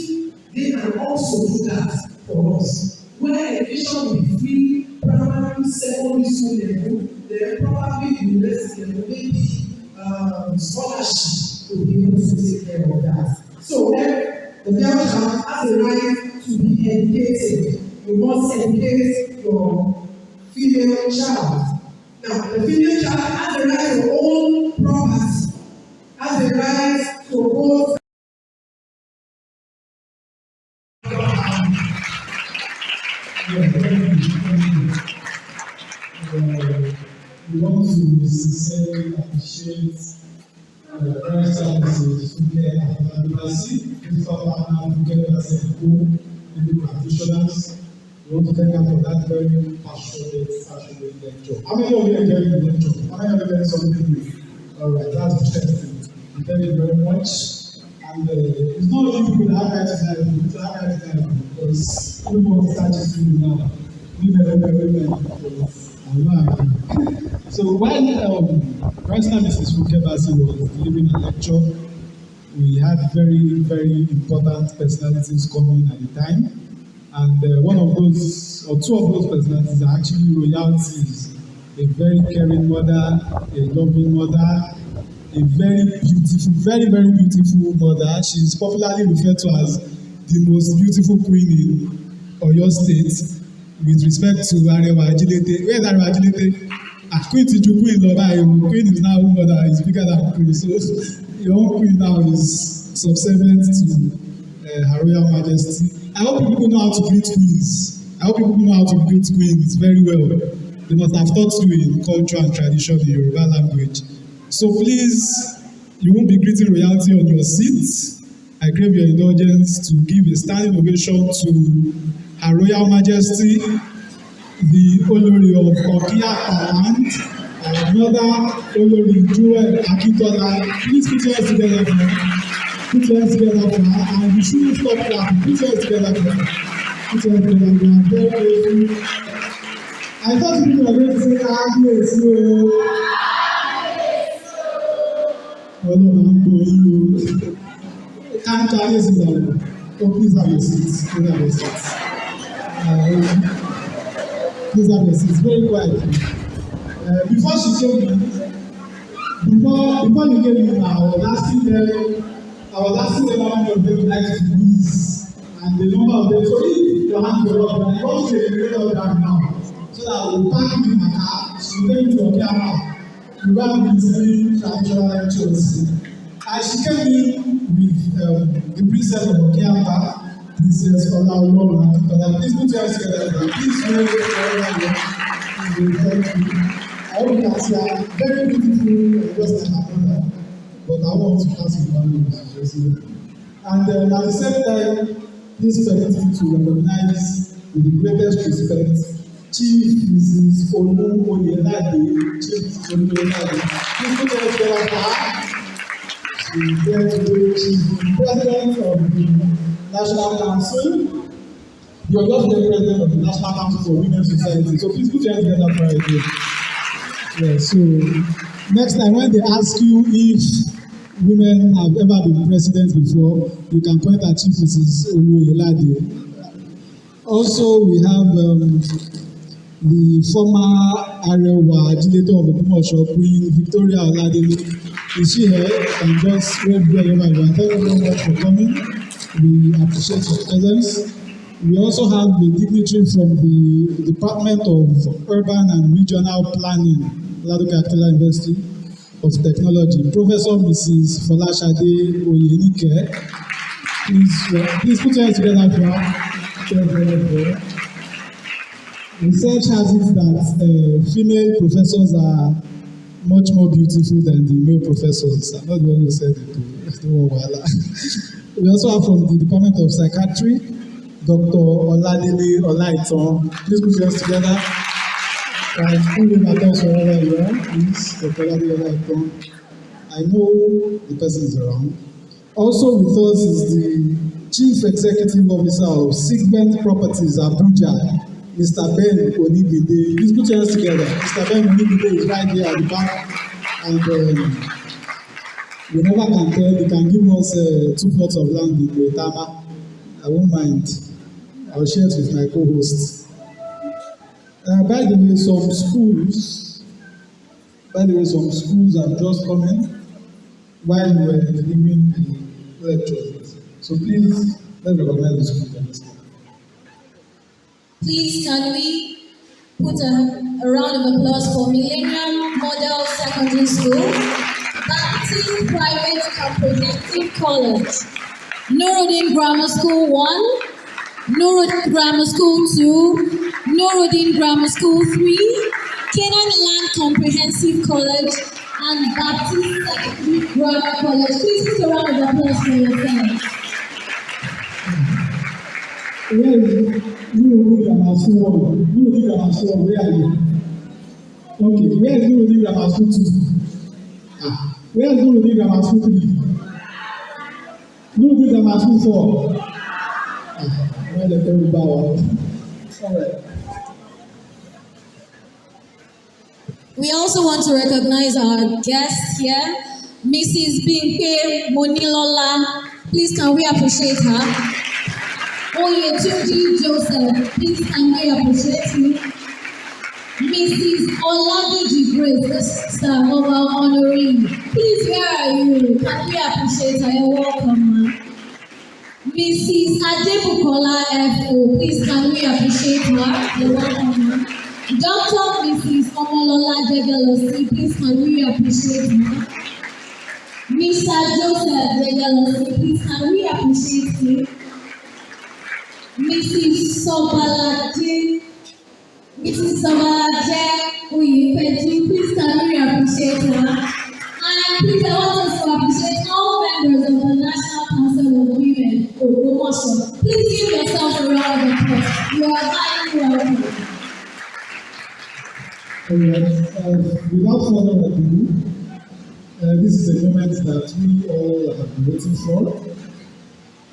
they can also do that for us, where education will be free, primary, secondary school level, then probably university level, maybe scholarship to be able to take care of that. So the girl child has a right to be educated. You must educate your female child. Now, the female child has a right to own property, has a right to vote. We want to sincerely appreciate Christ services to get advocacy, principal partner, to get SYMPOSIUM, and the practitioners. We want to thank them for that very passionate lecture. How many of you enjoyed the lecture? How many of you learned something new? All right, that's interesting. Thank you very much. And it's not only people that have right to die, it's have right to die because we want to start to do now. We very So while Christ Mrs. Fukebasi was delivering a lecture, we had very, very important personalities coming at the time. And one of those, or 2 of those personalities are actually royalties. A very caring mother, a loving mother, a very beautiful, very, very beautiful mother. She is popularly referred to as the most beautiful queen in Oyo State, with respect to Arewa AJILETE. Where is Arewa AJILETE? Queen Tiju Queen Loba, Queen is now mother, is bigger than Queen. So your own queen now is subservient to Her Royal Majesty. I hope people know how to greet queens. Very well. They must have taught you in culture and tradition in Yoruba language. So please, you won't be greeting royalty on your seat. I crave your indulgence to give a standing ovation to Her Royal Majesty, the Olori of Okia land, our mother Olori Joel Akintola. Please put your hands together for her. Put your hands together for her, and you shouldn't stop clapping. Put your hands together for her. Put your hands together. We are very grateful. I thought you were going to say, yes, no. Ọlọ́run ń bọ̀ yín o. Can't always be like, oh, please have your seats. Please have your seats. Please have your seats. Very quiet. Before she came in, before you came in, I was asking them how many of them like to quiz, and the number of them. So if your hands were up, I want you to get all that now, so that I will pack you in my car, so you take it to Okeama. You have been listening traditional lectures. And she came in with the princess of Okeama, Princess Olaoluwa Akintola. Please put your hands together. Please wave for everyone. Thank you. I hope you can see her very beautiful, just like her mother. But I want to ask you one question. And at the same time, please permit me to recognize with the greatest respect Chief Mrs. Olu Oyelade. Chief Mrs. Olu Oyelade. Please put your hands together for her. She's there today. She's the president of the National Council. You're just the president of the National Council for Women's Society. So please put your hands together for her again. Yeah, so next time when they ask you if women have ever been president before, you can point at Chief Mrs. Olu Oyelade. Also, we have the former Arewa AJILETE of Ogumosho, Queen Victoria Oladele. Is she here? And just wave wherever you are. Thank you very much for coming. We appreciate your presence. We also have the dignitary from the Department of Urban and Regional Planning, Ladoke Akitola University of Technology, Professor Mrs. Folashade Oyenike. Please put your hands together for her. Research has it that female professors are much more beautiful than the male professors. I'm not the one who said it. We also have from the Department of Psychiatry, Dr. Oladele Olaitan. Please put your hands together. And who will attend wherever you are, please, Dr. Oladele Olaitan. I know the person is around. Also with us is the Chief Executive Officer of Sigment Properties, Abuja, Mr. Ben Onibide. Please put your hands together. Mr. Ben Onibide is right here at the back, and you never can tell. They can give us 2 plots of land in Oitama. I won't mind. I'll share it with my co-hosts. By the way, some schools have just come in while we were delivering the lectures. So please, let's recognize the students. Please, can we put a round of applause for Millennium Model Secondary School, Baptist Private Comprehensive College, Nuruddin Grammar School 1, Nuruddin Grammar School 2, Nuruddin Grammar School 3, Canaan Land Comprehensive College, and Baptist Secondary Grammar College. Please put a round of applause for yourselves. Where is Nuruddin Grammar School 1? Nuruddin Grammar School 1, where are you? Okay, where is Nuruddin Grammar School 2? Where is Nuruddin Grammar School 3? Nuruddin Grammar School 4? Where the hell is that one? All right. We also want to recognize our guest here, Mrs. Bimpe Monilola. Please, can we appreciate her? Oyetunji Joseph, please, can we appreciate you? Mrs. Oladeji Grace, the sister of our honoree. Please, where are you? Can we appreciate her? You're welcome, ma'am. Mrs. Adebukola F.O., please, can we appreciate her? You're welcome, ma'am. Dr. Mrs. Omolola Jegelosi, please, can we appreciate her? Mr. Joseph Jegelosi, please, can we appreciate you? Mrs. Sobalaje, Mrs. Sobalaje Oyepeju, please can we appreciate her? And please, I want us to appreciate all members of the National Council of Women, Ogbomoso. Please give yourself a round of applause. You are highly welcome. Without further ado, this is a moment that we all have been waiting for.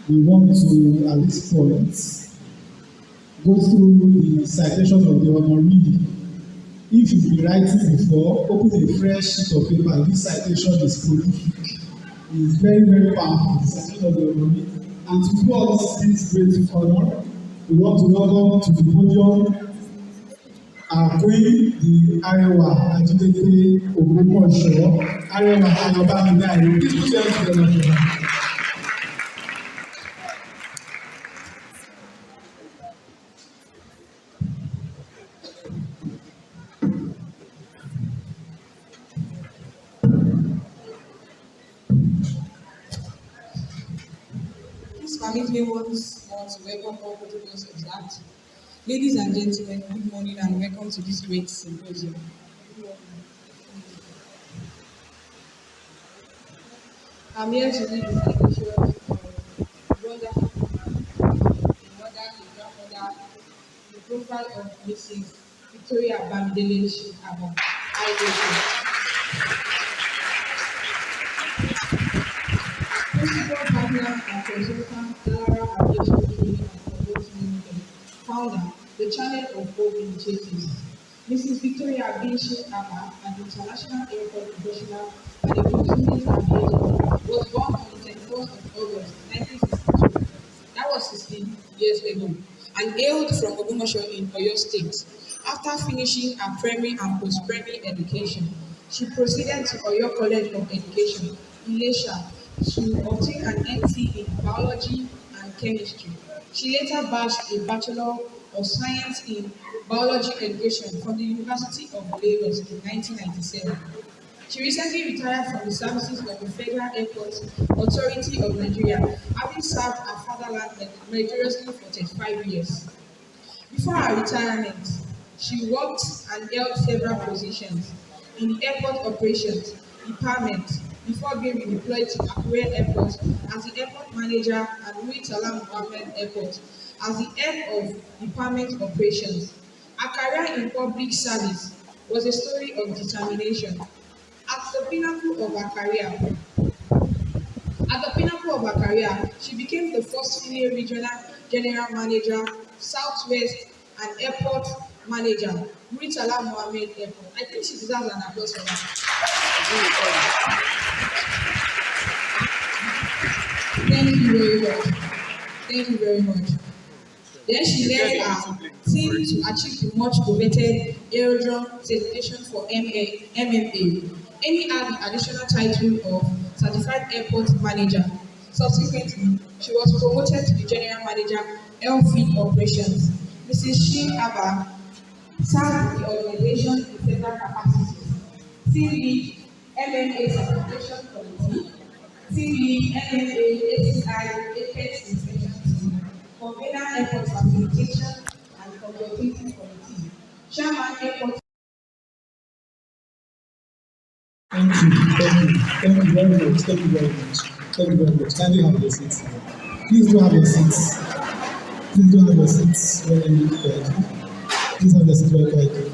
We want to, at this point, go through the citation of the honoree. If you've been writing before, open a fresh sheet of paper. This citation is prolific. It is very, very powerful, the citation of the honoree. And to do all this great honor, we want to welcome to the podium our queen, the Arewa, AJILETE Ogbomoso, Arewa BAMIDELE. Please put your hands together for her. Please permit me once more to welcome all protocols observed. Ladies and gentlemen, good morning and welcome to this great symposium. I'm here to read the citation of brother, mother, grandmother, the profile of Mrs. Victoria BAMIDELE SHIN-ABA, AJILETE. Principal partner and consultant, Lara Aviation Training and Consulting Limited, founder, the Channel of Hope Initiatives. Mrs. Victoria SHIN-ABA, an international airport professional and a Portuguese aviator, was born on the 21st of August 1962. That was 16 years ago, and hailed from Ogbomoso in Oyo State. After finishing her primary and post-primary education, she proceeded to Oyo College of Education, Ilesha, to obtain an NC in biology and chemistry. She later batched a Bachelor of Science in Biology Education from the University of Lagos in 1997. She recently retired from the services of the Federal Airports Authority of Nigeria, having served her fatherland meritoriously for 35 years. Before her retirement, she worked and held several positions in the airport operations department before being redeployed to Akure Airport as the airport manager and Murtala Muhammed Airport as the head of department operations. Her career in public service was a story of determination. At the pinnacle of her career, she became the first female regional general manager, Southwest and airport manager, Murtala Muhammed Airport. I think she deserves an applause for that. Thank you very much. Thank you very much. Then she led her team to achieve the much coveted aerodrome certification for MMA. Amy had the additional title of Certified Airport Manager. Subsequently, she was promoted to the General Manager, Airfield Operations. Mrs. SHIN-ABA served the organization in several capacities. Team lead, MMA Certification Committee, team lead, MMA ACI Apex Inspection Team, convener Airport Facilitation and Consultative Committee, Chairman Airport. Thank you very much. Thank you very much. Kindly have your seats. Please do have your seats. Very quietly. Please have your seats very quietly.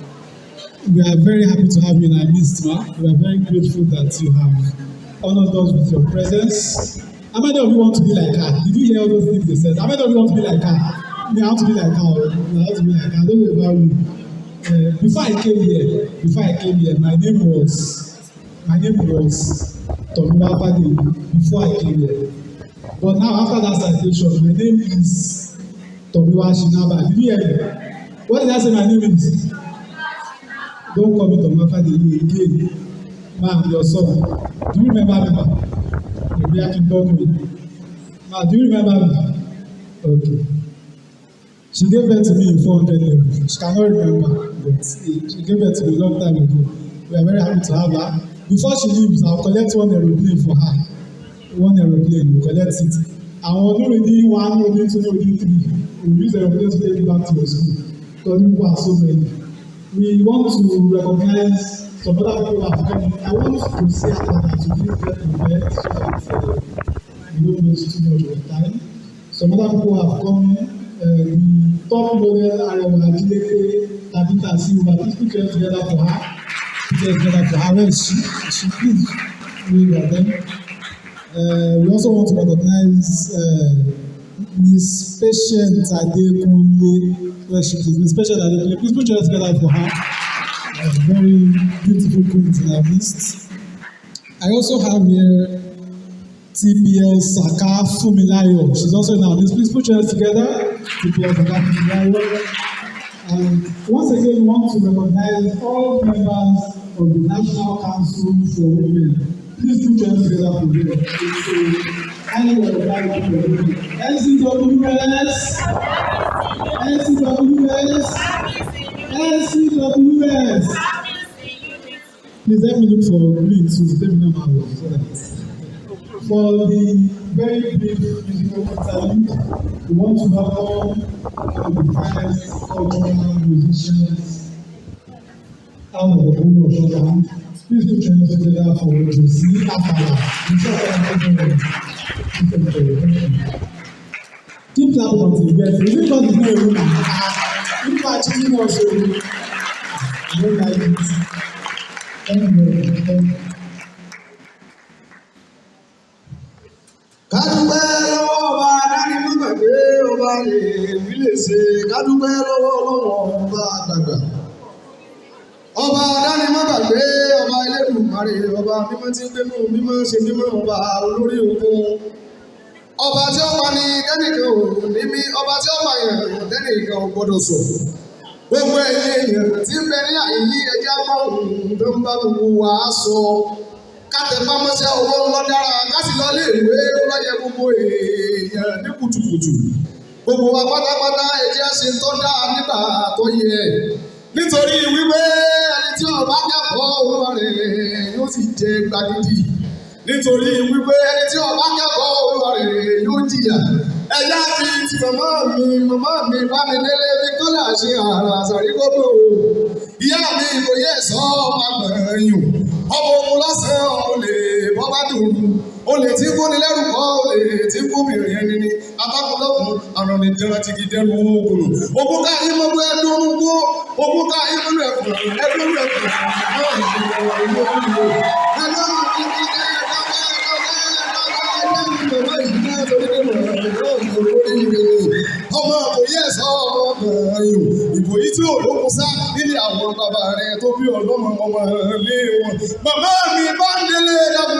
We are very happy to have you in our midst, ma. We are very grateful that you have honored us with your presence. How many of you want to be like her? Did you hear all those things they said? How many of you want to be like her? Me, I want to be like her. I don't know about you. Before I came here, my name was Tomiwa Padey before I came here. But now after that citation, my name is Tomiwa SHIN-ABA. Did you hear me? What did I say my name is? Don't call me Tomiwa Padey again. Ma, your son. Do you remember me, ma? Maybe I can talk to you. Ma, do you remember me? Okay. She gave birth to me in 400 level. She cannot remember, but she gave birth to me a long time ago. We are very happy to have her. Before she leaves, I'll collect one aeroplane for her. One aeroplane, we'll collect it. Àwọn oníròyìn 1, oníròyìn 2, oníròyìn 3. we use the opportunity to take you back to your school because people are so many. We want to recognize some other people who have come. I want to say that to please get prepared so that we don't waste too much of time. Some other people have come. The top model Arewa AJILETE Tabitha Silva. Please put your hands together for her. Put your hands together for her. Where is she? She please wave at them. We also want to recognize Miss Patient Adekunle. Where she is? Miss Patient Adekunle. Please put your hands together for her. Very beautiful queen in our midst. I also have here TPL Saka Fumilayo. She's also in our midst. Please put your hands together. TPL Saka Fumilayo. And once again, we want to recognize all members of the National Council for Women. Please put your hands together for them. It's a highly recognized for women. NCWS! NCWS! NCWS! Please let me look for green to let me know how long so that. For the very brief musical interlude, we want to welcome the finest cultural musicians out of the whole of Scotland. Please put your hands together for Josie Akala. Keep clapping until you get it. Is it not the way woman? People are cheating us. I don't like it. Thank you very much. Thank you. Kádúpẹ́ lọ́wọ́ ọba dání mọ́ gbàgbé ọba lè rí lè ṣe kádúpẹ́ lọ́wọ́ ọlọ́wọ́ ọba àgbàgbà. Ọba dání mọ́ gbàgbé ọba Elédùmarè ọba mímọ́ tí ń gbénú mímọ́ ṣe mímọ́ ọba olórí ogun. Ọba tí ó pa ni tẹ́nìkan ò ní mí ọba tí ó pa yẹn tẹ́nìkan ò gbọ́dọ̀ sọ. Gbogbo ẹ̀yin èèyàn tí ń bẹ ní àyíyí ẹjẹ́ apáhùn tó ń bá gbogbo wa sọ. Kátẹ̀pámọ́sẹ́ owó ńlọ́dára kásì lọ lé ìwé lọ́yẹ gbogbo èèyàn ní kùtùkùtù. Gbogbo wa pátápátá ẹjẹ́ ṣe tó dá nígbà tó yẹ. Nítorí wípé ẹni tí ó bá kẹ́kọ̀ọ́ olúwa rẹ̀ yóò sì jẹ gbagidi. Nítorí wípé ẹni tí ó bá kẹ́kọ̀ọ́ olúwa rẹ̀ yóò jìyà. Ẹ̀yà fi ti màmá mi Bámidélé Victoria ṣe àrà àṣàrí gbogbo. Ìyá mi kò yẹ sọ ọmọ àgbẹ̀yìn. Ọmọ ogun lọ́sàn-án olè bọ́bá dùn. Olè tí kò ní lẹ́rù kọ́ olè tí kò bìrìn ẹni ni. Abákúndọ́kùn àrùn ìdíran ti kìí dẹ́nu ògùn. Ogun ká yín mọ́ pé ẹdún orun kó. Ogun ká yín mọ́lú ẹ̀kùn. Ẹdún orun ẹ̀kùn. Ọmọ àbòyẹ sọ ọmọ ọkùnrin ìbò yìí tí ò lókun sá nílé àwọn bàbá rẹ tó bí ọlọ́mọ ọmọ lé wọn. Màmá mi Bámidélé dákun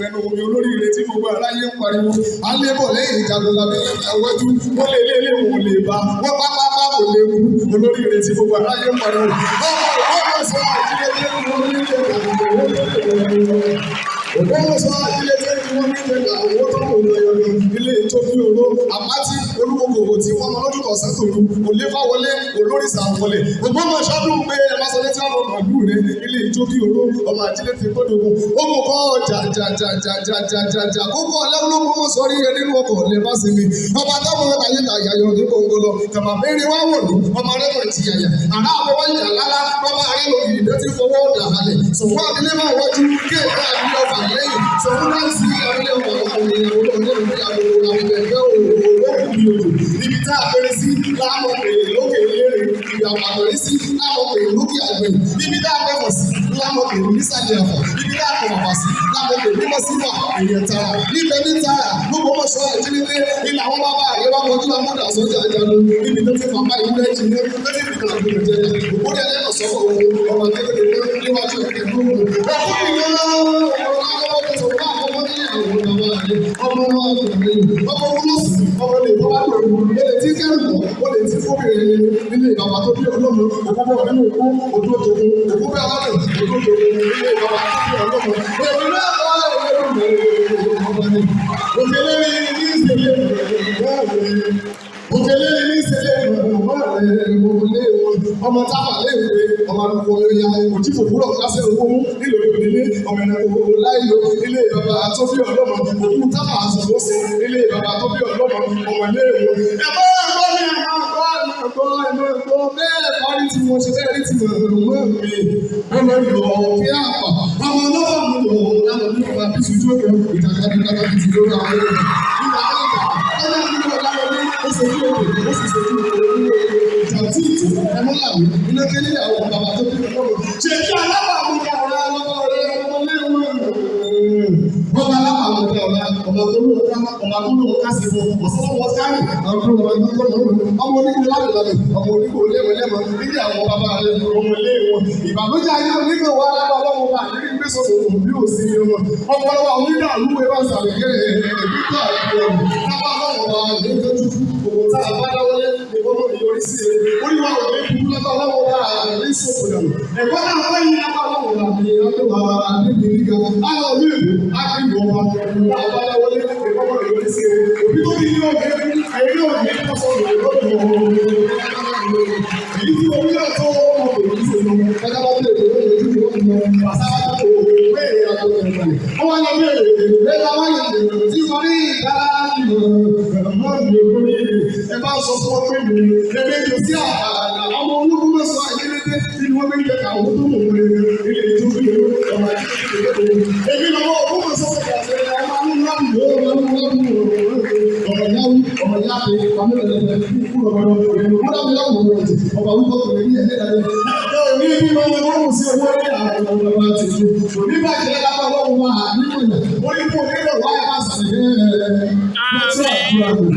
ẹnu omi olóríire tí gbogbo aráyé ń pariwo. Alébọ̀ lẹ́yìn ìjagun lábẹ́ ẹ̀wẹ́jú wọ́n lè lé wọ́n lè bá wọ́n pápá kò lè kú olóríire tí gbogbo aráyé ń pariwo. Ògbómọ̀ṣọ́ AJILETE wọ́n ní ìjọba Ògbómọ̀ṣọ́ AJILETE wọ́n ní ìjọba owó tó kò lọ yọ̀dọ̀ ilé ìtọ́jú oró àpáti olúkòkòrò tí wọ́n máa lọ́dún ọ̀sán tòru òléfáwọlé olórìṣà wọlé. Ògbómọ̀ṣọ́ dùn pé ẹ bá sọ létí àwọn màlúù rẹ ilé ìtọ́jú oró ọmọ AJILETE gbódògùn. Ó mú kọ́ jàjàjàjàjàjàjà kókó ọlẹ́wọ́lọ́gbọ́n sọrí ẹ nínú ọkọ̀ lè bá sinmi. Ọba táwọn ayéta yàyọ̀ ní gbòǹgbò lọ kàmá mẹ́rin wá wọ̀lú ọmọ rẹ̀ mọ̀ ti yàyà. Àrà àbọ̀wọ́ ìjà lálá ọba rẹ̀ lò ìdẹ́ ti fọwọ́ dà halẹ̀. Sọ̀wọ́ abilé máa wọ́jú kí èdè àdúgbò ọ̀fà lẹ́yìn. Sọ̀wọ́ láti abilé ọ̀fà àwọn èèyàn olóògbé àwọn ẹgbẹ́ òwò níbi tá a fẹ́rẹ́ sí láàmọ̀ pé lókè lérè ìyàwó àgbẹ̀rẹ́ sí láàmọ̀ pé lókè àgbẹ̀ níbi tá a fẹ́fọ̀ sí láàmọ̀ pé nísàlẹ̀ ẹ̀fọ̀ níbi tá a fọ̀fọ̀ sí láàmọ̀ pé mímọ́ sí wà èèyàn tara níbẹ̀ ní tara Ògbómọ̀ṣọ́ AJILETE ilẹ̀ àwọn bàbá rẹ̀ wá kọjú amúdà sọ́jà ìjànú níbi tó ti fàmà ìlú ẹ̀jì ní tó ti fi kàlà gbèrè jẹ òkúta ẹlẹ́kọ̀ sọ́kọ̀ owó ọmọ kékeré níwájú ẹ̀kẹ́ olè tí kẹ́rù olè tí fóbìnrin nílé bàbá tó bí ọlọ́mọ òkúbọ̀ nínú òkú ojú òjòkó òkú bẹ́ẹ̀ wálé ojú òjòkó nílé bàbá tó bí ọlọ́mọ èmi náà wà lẹ́yìn òkèlè ní ìṣẹ̀lẹ̀ òkèlè ní ìṣẹ̀lẹ̀ ọmọ tábà léwe ọmọ àlùkò ya òjì fòwúrọ̀ lásẹ̀ owó nílò nílé ọmọ ẹ̀rọ láìlò ilé bàbá tó bí ọlọ́mọ òkú tábà àṣọwó sí ilé bàbá tó bí ọlọ́mọ ọmọ ilé ìwò. ẹ̀gbọ́n bẹ́ẹ̀ parí tí mo ṣe bẹ́ẹ̀ rí ti mọ̀ mi ọmọ ìlú ọ̀kí àpà àwọn ọlọ́wọ́ mi lò láwọn onígbà bí sojú òkè ìtàkàdé kábà bí ti lórí àwọn èèyàn nígbà ọjọ́ ìlú ọ̀làwọ̀ ní oṣù tí òkè ó sì ṣojú òkè ìtàtí ìtì ẹmọ́làwé iná kẹ́lẹ́ àwọn bàbá tó bí ọlọ́wọ́ ṣe kí alábàámu ká ọ̀rẹ́ ọlọ́wọ́ rẹ ọmọ lẹ́wọ̀n ọba alábàámu ká ọ̀rẹ́ ọmọ tó lóò ká ọmọ tó lóò ká sí fún ọ̀sánwó kárì àwọn ọmọ onígbò lábẹ́lábẹ́ ọmọ onígbò lẹ́mọ̀lẹ́mọ̀ níbi àwọn bàbá rẹ ọmọ ilé wọn ìbànújẹ́ ayé onígbò wa lábà ọlọ́wọ́ bá ní gbé sọ̀tò bí ò sí wọn ọpọlọpọ onígbà lúwẹ̀ bá sàlẹ̀kẹ́ ẹ̀ẹ́dẹ́gbẹ́ àìpẹ́ lábà ọlọ́wọ́ bá ní lójú òwò tá a bá dáwọ́lé ìfọ́nà ìyọrí sí i oríwá òní kúkú lábà ọlọ́wọ́ bá ní sọ̀tò dànù ẹ̀kọ́ náà wọ́n yí lábà ọlọ́wọ́ bá ní ọlọ́wọ́ níbi nígbà láwọn olóògbé ákìlú ọba ọba bá dáwọ́lé ìfọ́nà ìyọrí sí i òbí tó bí ní òkè ayé yóò ní kọ́sọ̀rọ̀ èyí tí omi náà tó ọmọ òbí ṣe lọ ẹ̀ka bá bẹ̀rẹ̀ lójú ìwọ́n lọ àṣà bá tó bẹ́ẹ̀ yàtọ̀ ẹ̀rọ wọ́n wá lọ bẹ̀rẹ̀ lẹ́yìn àwọn ènìyàn tí wọ́n ní ìdánimọ̀ ẹ̀mọ́ ìlú ẹ bá sọ fún ọpẹ́ mi ẹgbẹ́ tó sí àgbàlagbà ọmọ ológun mẹ́sàn án ayélujáde tí wọ́n bí ń jẹ àwọn tó mọ̀ wọlé ilé tó bí ọmọ ayélujáde èmi lọ́wọ́ òkú mẹ́sàn án kẹsẹ̀ ọmọ alúlábù ọmọ yáàbí ọmọ ìlẹ̀lẹ̀ kúrò ọmọ wíwọ́ kò ní ẹ̀ẹ́dẹ́gbẹ̀rẹ̀ ní ibi wọn ni wọ́n mú sí owó ní àwọn ọmọ ọmọ ti ṣe òní bàjẹ́ lábọ́ ọlọ́run wa nínú ìlẹ̀ wọ́n ní kó nílò wáyé máa sàlẹ̀ lọ́tí àdúrà rẹ̀.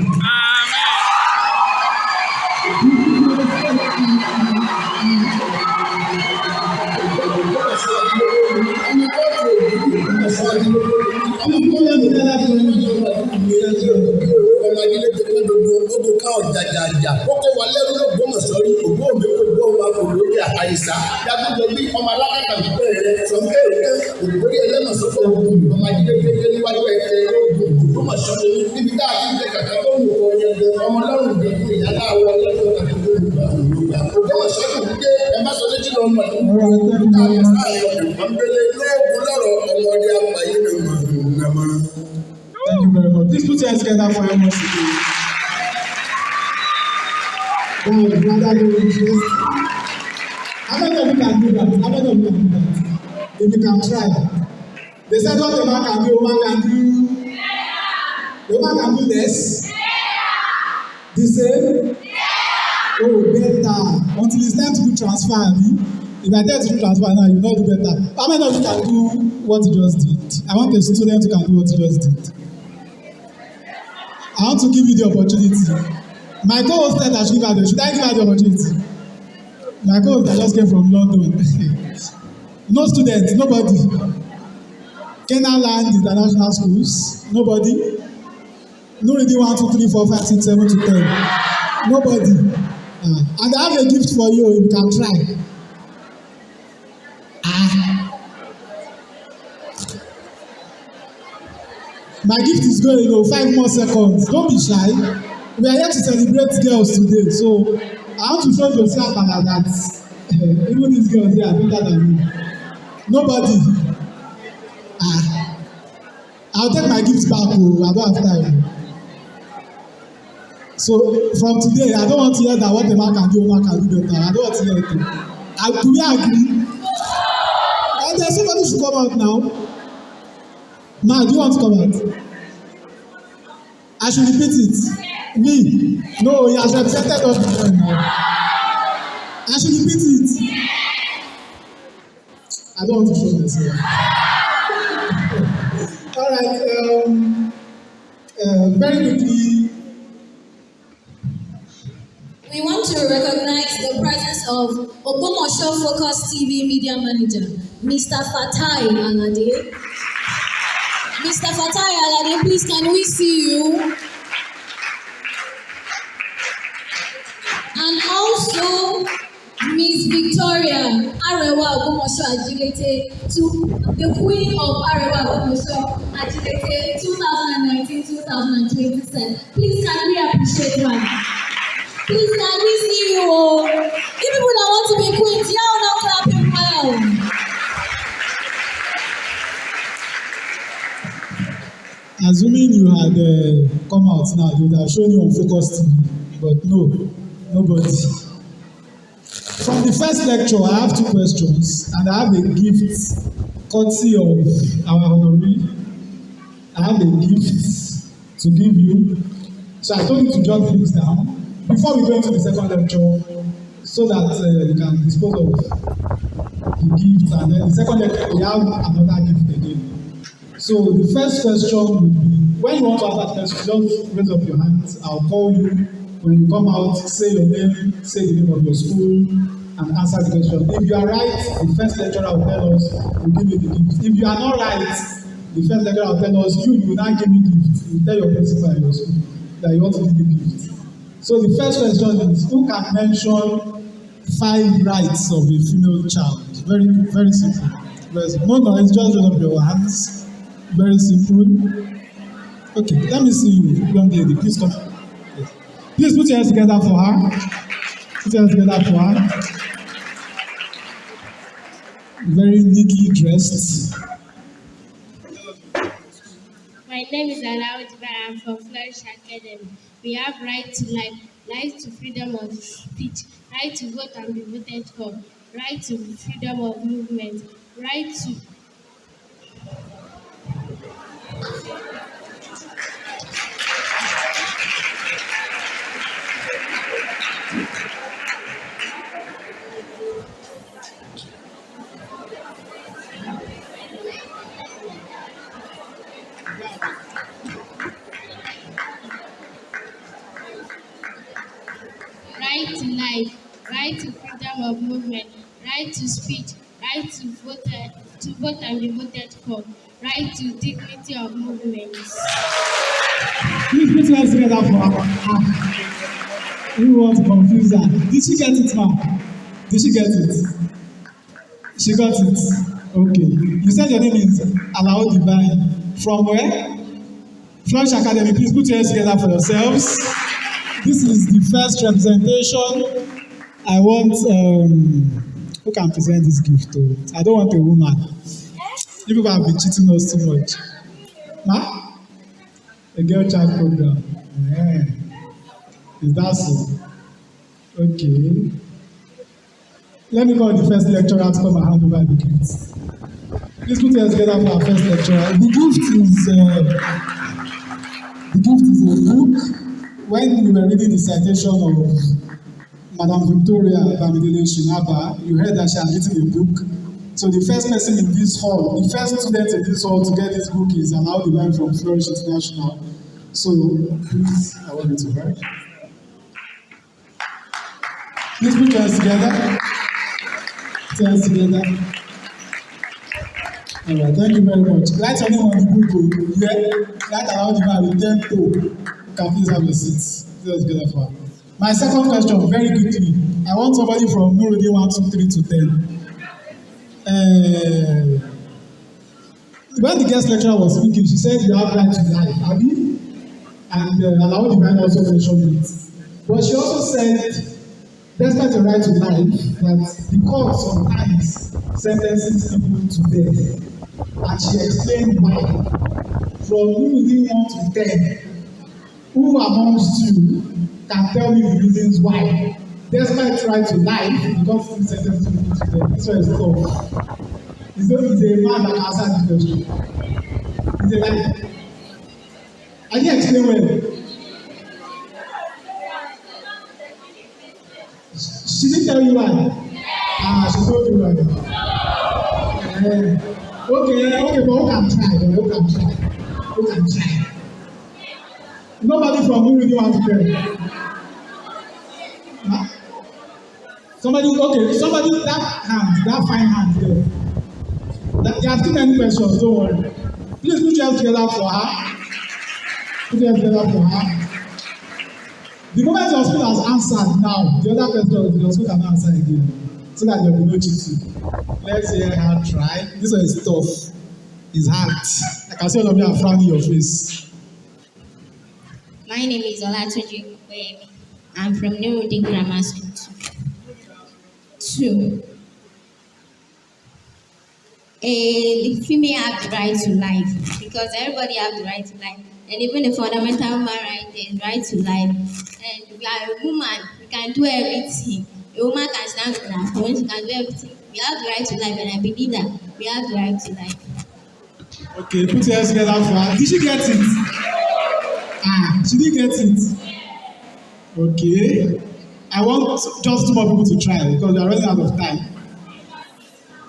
Jàjàjà kókó wa lẹ́rú ló gbọ́mọ̀ sọ́rí ògbó mi kò gbọ́ wa kò lórí àyíṣà yàtọ̀ bí ọmọ alákàtà bẹ̀rẹ̀ sọ̀nkẹ́ òkè ògbórí ẹlẹ́mọ̀ sọ́kọ̀ ògùn ọmọ ajílẹ̀ níwájú ẹ̀kẹ́ ògùn gbọ́mọ̀ sọ́rí níbi tá a ti ń jẹ kàkà tó wù ọ yẹn lọ ọmọ lọ́rùn jẹ fún ìyá láwọ ọlọ́dún àti gbọ́mọ̀ sọ́rí wípé ẹ má sọ létí lọ́mọ Thank you very much. Please put your hands together for your mercy. How many of you can do that? How many of you can do that? If you can try. They said what the man can do, woman can do. The woman can do less. The same? Oh, better. Until it's time to do transfer, if I tell you to do transfer now, you know do better. How many of you can do what you just did? I want a student who can do what you just did. I want to give you the opportunity. My co-host said I should give her the, should I give her the opportunity? My co-host that just came from London. No students, nobody. Kenaland International Schools, nobody. No reading 1, 2, 3, 4, 5, 6, 7 to 10. Nobody. And I have a gift for you, you can try. My gift is going, 5 more seconds. Don't be shy. We are here to celebrate girls today, so I want to show Josiah that even these girls here are better than me. Nobody. I'll take my gift back. I don't have time. So from today, I don't want to hear that what the man can do, woman can do better. I don't want to hear it. Do we agree? And there's somebody who should come out now. Ma, do you want to come out? I should repeat it. Me? No, he has represented us before now. I should repeat it. I don't want to show myself. All right. Very quickly. We want to recognize the presence of Ogbomoso Focus TV Media Manager, Mr. Fatai Alade. Mr. Fatai Alade, please can we see you? And also Miss Victoria Arewa Ogbomoso AJILETE, to the Queen of Arewa Ogbomoso AJILETE 2019-2027. Please can we appreciate her? Please can we see you all? You people that want to be queens, yeah or no? Assuming you had come out now, they would have shown you on Focus TV, but no, nobody. From the first lecture, I have 2 questions, and I have a gift courtesy of our honoree. I have a gift to give you. So I told you to jot things down before we go into the second lecture, so that you can dispose of the gift, and then the second lecture we have another gift again. So the first question will be, when you want to ask that question, just raise up your hand. I'll call you. When you come out, say your name, say the name of your school, and answer the question. If you are right, the first lecturer will tell us, we'll give you the gift. If you are not right, the first lecturer will tell us, you will not give me gift. You tell your principal in your school that you want to give the gift. So the first question is, who can mention 5 rights of a female child? Very, very simple. Very simple. No noise, just raise up your hands. Very simple. Okay, let me see you, young lady. Please come. Yes. Please put your hands together for her. Put your hands together for her. Very neatly dressed. My name is Alaudiba. I'm from Flourish Academy. We have right to life, right to freedom of speech, right to vote and be voted for, right to freedom of movement, right to right to life, right to freedom of movement, right to speech, right to vote and be voted for, right to dignity of movement. Please put your hands together for her. Who wants to confuse her? Did she get it, ma'am? Did she get it? She got it. Okay. You said your name is Alao Divine. From where? Flourish Academy. Please put your hands together for yourselves. This is the first representation. I want, who can present this gift to? I don't want a woman. You people have been cheating us too much. Ma? A girl child program. Yeah. Is that so? Okay. Let me call the first lecturer to come and hand over the gift. Please put your hands together for our first lecturer. The gift is a book. When we were reading the citation of Madam Victoria BAMIDELE SHIN-ABA, you heard that she had written a book. So the first person in this hall, the first student in this hall to get this book is Alao Divine from Flourish International. So please, I want you to write. Please put your hands together. Put your hands together. All right, thank you very much. Write your name on the book. Yeah, write Alao Divine with 10 toe. Can please have a seat. Put your hands together for her. My second question, very quickly. I want somebody from Nurudi 1, 2, 3 to 10. When the guest lecturer was speaking, she said you have right to life, Abi? And Alao Divine also mentioned it. But she also said, despite the right to life, that the court sometimes sentences people to death. And she explained why. From Nurudi 1 to 10, who amongst you can tell me the reasons why? Despite right to life, you don't still sentence people to death. This one is tough. He's a man that answered this question. He's a lie. I didn't explain well. She didn't tell you why. She told you why. Okay, but who can try? Who can try? Nobody from who really want to tell. Huh? Somebody, that fine hand there. There are too many questions, don't worry. Please put your hands together for her. Put your hands together for her. The moment your school has answered now, the other question, your school can answer again. So that there will be no cheating. Let's hear her try. This one is tough. It's hard. I can see all of you are frowning your face. My name is Olatunji Kwemi. I'm from Nurudi Grammar School 2. the female have the right to life because everybody have the right to life, and even the fundamental human right is right to life. And we are a woman, we can do everything. A woman can stand on her phone, she can do everything. We have the right to life, and I believe that we have the right to life. Okay, put your hands together for her. Did she get it? She didn't get it. Okay. I want just 2 more people to try because we are running out of time.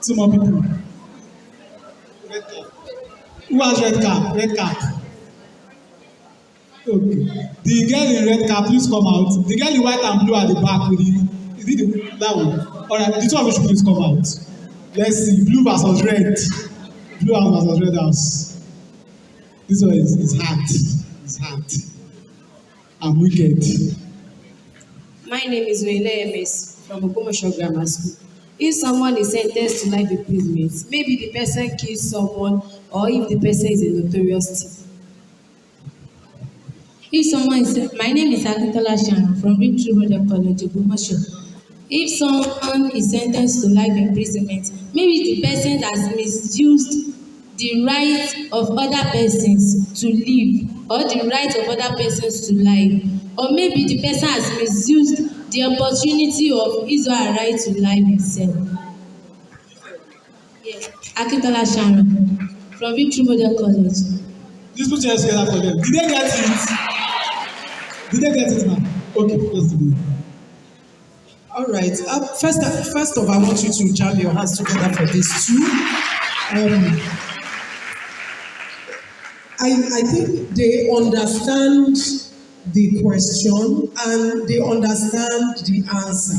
2 more people. Red cap. Who has red cap? Red cap. Okay. The girl in red cap, please come out. The girl in white and blue at the back with the, is it that one? All right, the 2 of you should please come out. Let's see. Blue versus red. Blue house versus red house. This one is hard. It's hard. I'm wicked. My name is Noele MS from Ogbomoso Grammar School. If someone is sentenced to life imprisonment, maybe the person killed someone or if the person is a notorious thief. If someone is, my name is Akintola Sharon from Victorai College, Ogbomoso. If someone is sentenced to life imprisonment, maybe the person has misused the right of other persons to live or the right of other persons to life, or maybe the person has misused the opportunity of his or her right to life himself. Yes, Akintola Sharon from Victorai College. Please put your hands together for them. Did they get it? Did they get it, ma'am? Okay, let's do it. All right. First off, I want you to jam your hands together for this too. I think they understand the question and they understand the answer,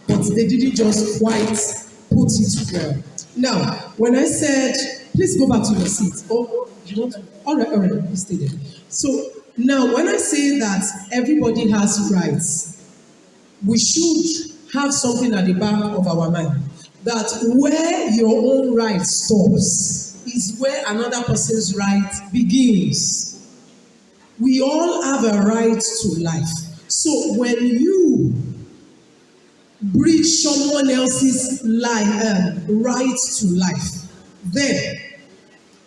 but they didn't just quite put it well. Now, when I said, please go back to your seat. Oh, you want to? All right, you stay there. So now, when I say that everybody has rights, we should have something at the back of our mind that where your own right stops is where another person's right begins. We all have a right to life. So when you breach someone else's right to life, then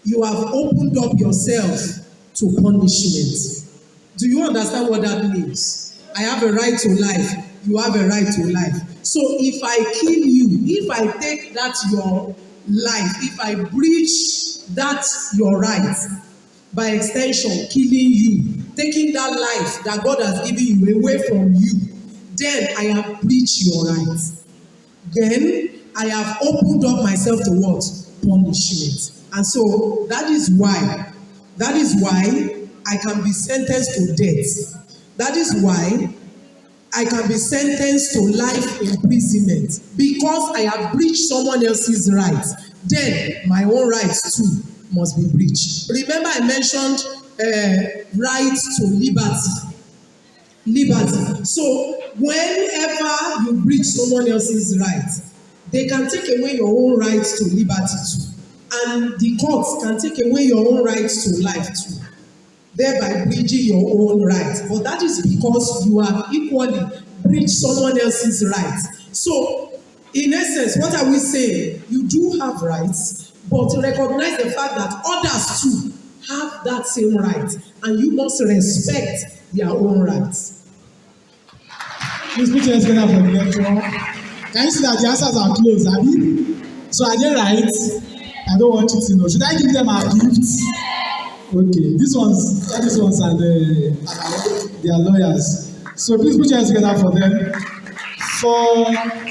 you have opened up yourself to punishment. Do you understand what that means? I have a right to life. You have a right to life. So if I kill you, if I take that your life, if I breach that your right, by extension, killing you, taking that life that God has given you away from you, then I have breached your right. Then I have opened up myself to what? Punishment. And so that is why I can be sentenced to death. That is why I can be sentenced to life imprisonment because I have breached someone else's rights. Then my own rights too must be breached. Remember I mentioned right to liberty. Liberty. So whenever you breach someone else's rights, they can take away your own rights to liberty too. And the courts can take away your own rights to life too, thereby breaching your own rights. But that is because you have equally breached someone else's rights. So, in essence, what are we saying? You do have rights, but recognize the fact that others too have that same right, and you must respect their own rights. Please put your hands together for the lecturer. Can you see that the answers are close, Abi? So are they right? I don't want you to know. Should I give them a gift? Okay, these ones are they are lawyers. So please put your hands together for them.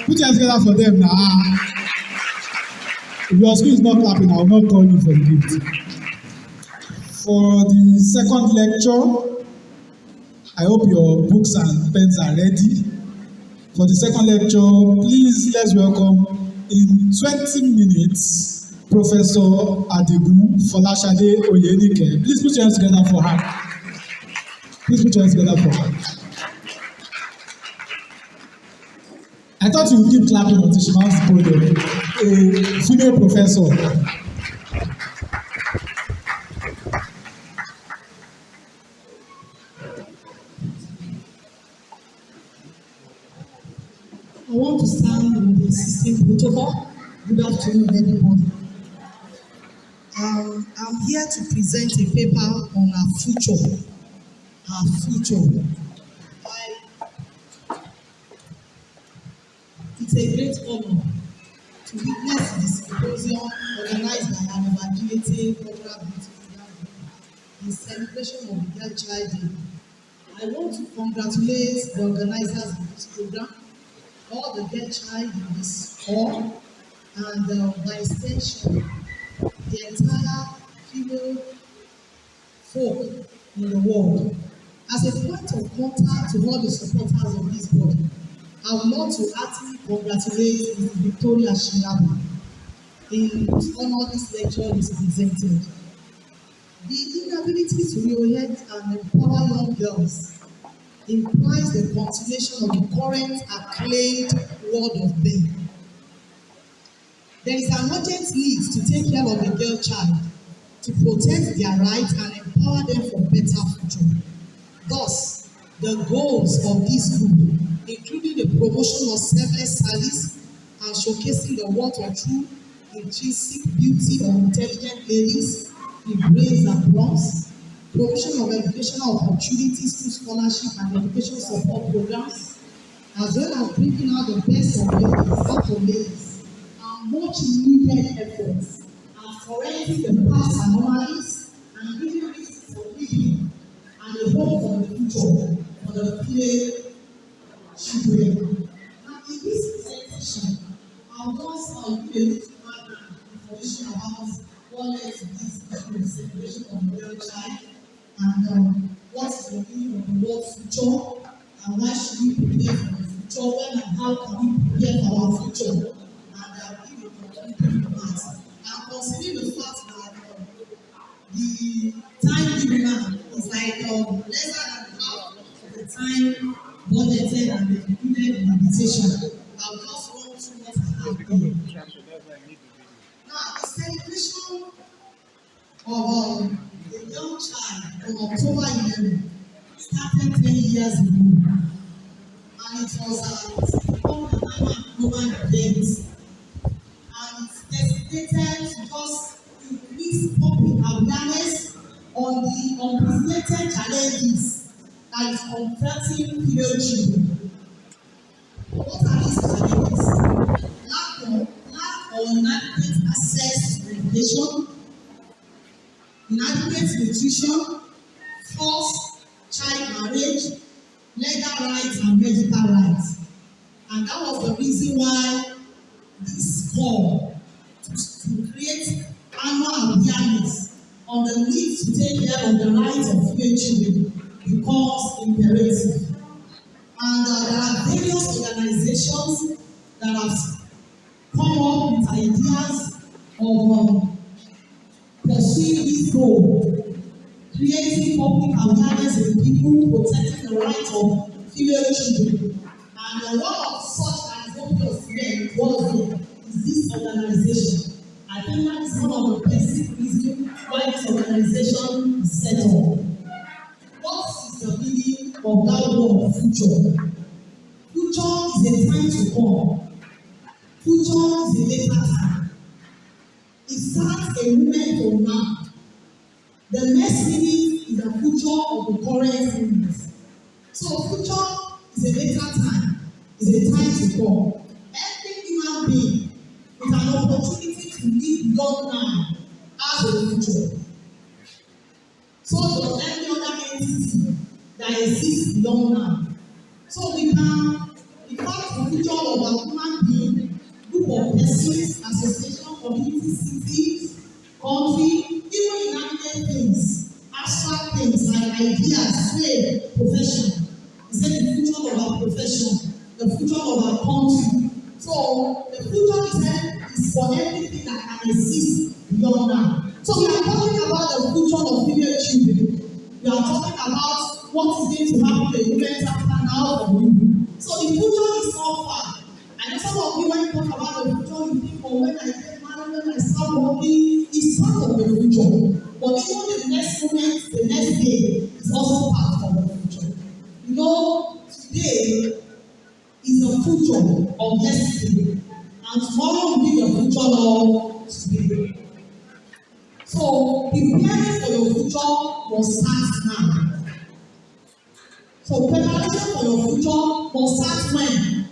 Put your hands together for them now. If your school is not clapping, I will not call you for the gift. For the second lecture, I hope your books and pens are ready. For the second lecture, please let's welcome in 20 minutes Professor Adigun Folashade Oyenike. Please put your hands together for her. Please put your hands together for her. I thought you would keep clapping until she mounts the podium. A female professor. I want to stand with the system protocol. Good afternoon, everybody. wanted to present a paper on our future. Our future. It's a great honor to witness the symposium organized by AJILETE Cultural Beauty in celebration of the Girl Child Day. I want to congratulate the organizers of this program, all the girl child in this hall, and by extension, the entire female folk in the world. As a point of contact to all the supporters of this body, I would love to heartily congratulate Mrs. Victoria SHIN-ABA in whose honor this lecture is presented. The inability to reorient and empower young girls implies the continuation of the current acclaimed world of men. There is an urgent need to take care of the girl child, to protect their rights and empower them for better future. Thus, the goals of this group, including the promotion of selfless service and showcasing the worth of true intrinsic beauty of intelligent ladies with brains and plums, provision of educational opportunities through scholarship and education support programs, as well as bringing out the best of ladies, are much needed efforts at correcting the past anomalies and giving reasons for living and a hope for the future for the female children. Now, in this presentation, I will also give a little background information about what led to this celebration of the girl child and what is the meaning of the word future and why should we prepare for the future, when and how can we prepare for our future, and give a concrete remarks. And considering the fact that the time given now is like less than half of the time budgeted and included in the invitation. I'll just run through what I have here. Now, the celebration of a young child on October 11 started 10 years ago, and it was called an annual global event, and it's designated to just increase public awareness on the unprecedented challenges that is confronting female children. What are these challenges? Lack of inadequate access to education, inadequate nutrition, forced child marriage, legal rights and medical rights. And that was the reason why this call to create annual awareness on the need to take care of the rights of female children becomes imperative. And there are various organizations that have come up with ideas of pursuing this goal, creating public awareness in people, protecting the rights of female children. And one of such advocates here is this organization. I think that is one of the basic reasons why this organization is set up. What is the meaning of that word future? Future is a time to come. Future is a later time. It starts a moment from now. The next minute is the future of the current minute. So future is a later time, is a time to come. Every human being with an opportunity to live beyond now has a future. So does every other entity that exists beyond now. So we can, in fact, the future of a human being, group of persons, association, community, cities, country, even inanimate things, abstract things like ideas, trade, profession. Is it the future of our profession, the future of our country? So the future is for everything that can exist beyond now. So we are talking about the future of female children. We are talking about what is going to happen to women after now for you. So the future is not far. I know some of you, when you talk about the future, you think, oh, when I get married, when I start working, it's part of the future. But even the next moment, the next day, is also part of the future. You know, today is the future of yesterday, and tomorrow will be the future of today. So preparing must start now. So preparation for your future must start when?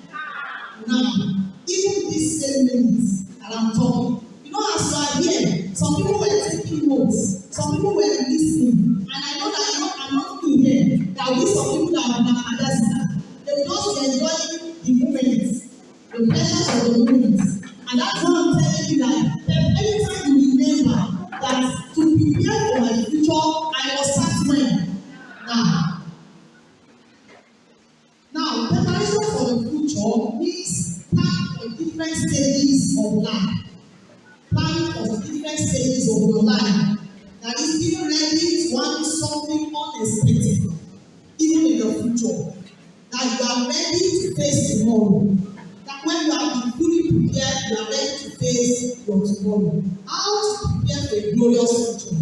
Now. Even this same minutes that I'm talking. You know, as you are here, some people were taking notes, some people were listening, and I know that I'm not new here. There will be some people that will not understand. They will just be enjoying the moments, the pleasures of the moments. And that's why I'm telling you that anytime you remember that to prepare for my future, I must start when? Now. Now, preparation for the future means plan for different stages of life. Plan for different stages of your life. That is being ready to handle something unexpected, even in the future. That you are ready to face tomorrow. That when you have been fully prepared, you are ready to face your tomorrow. How to prepare for a glorious future?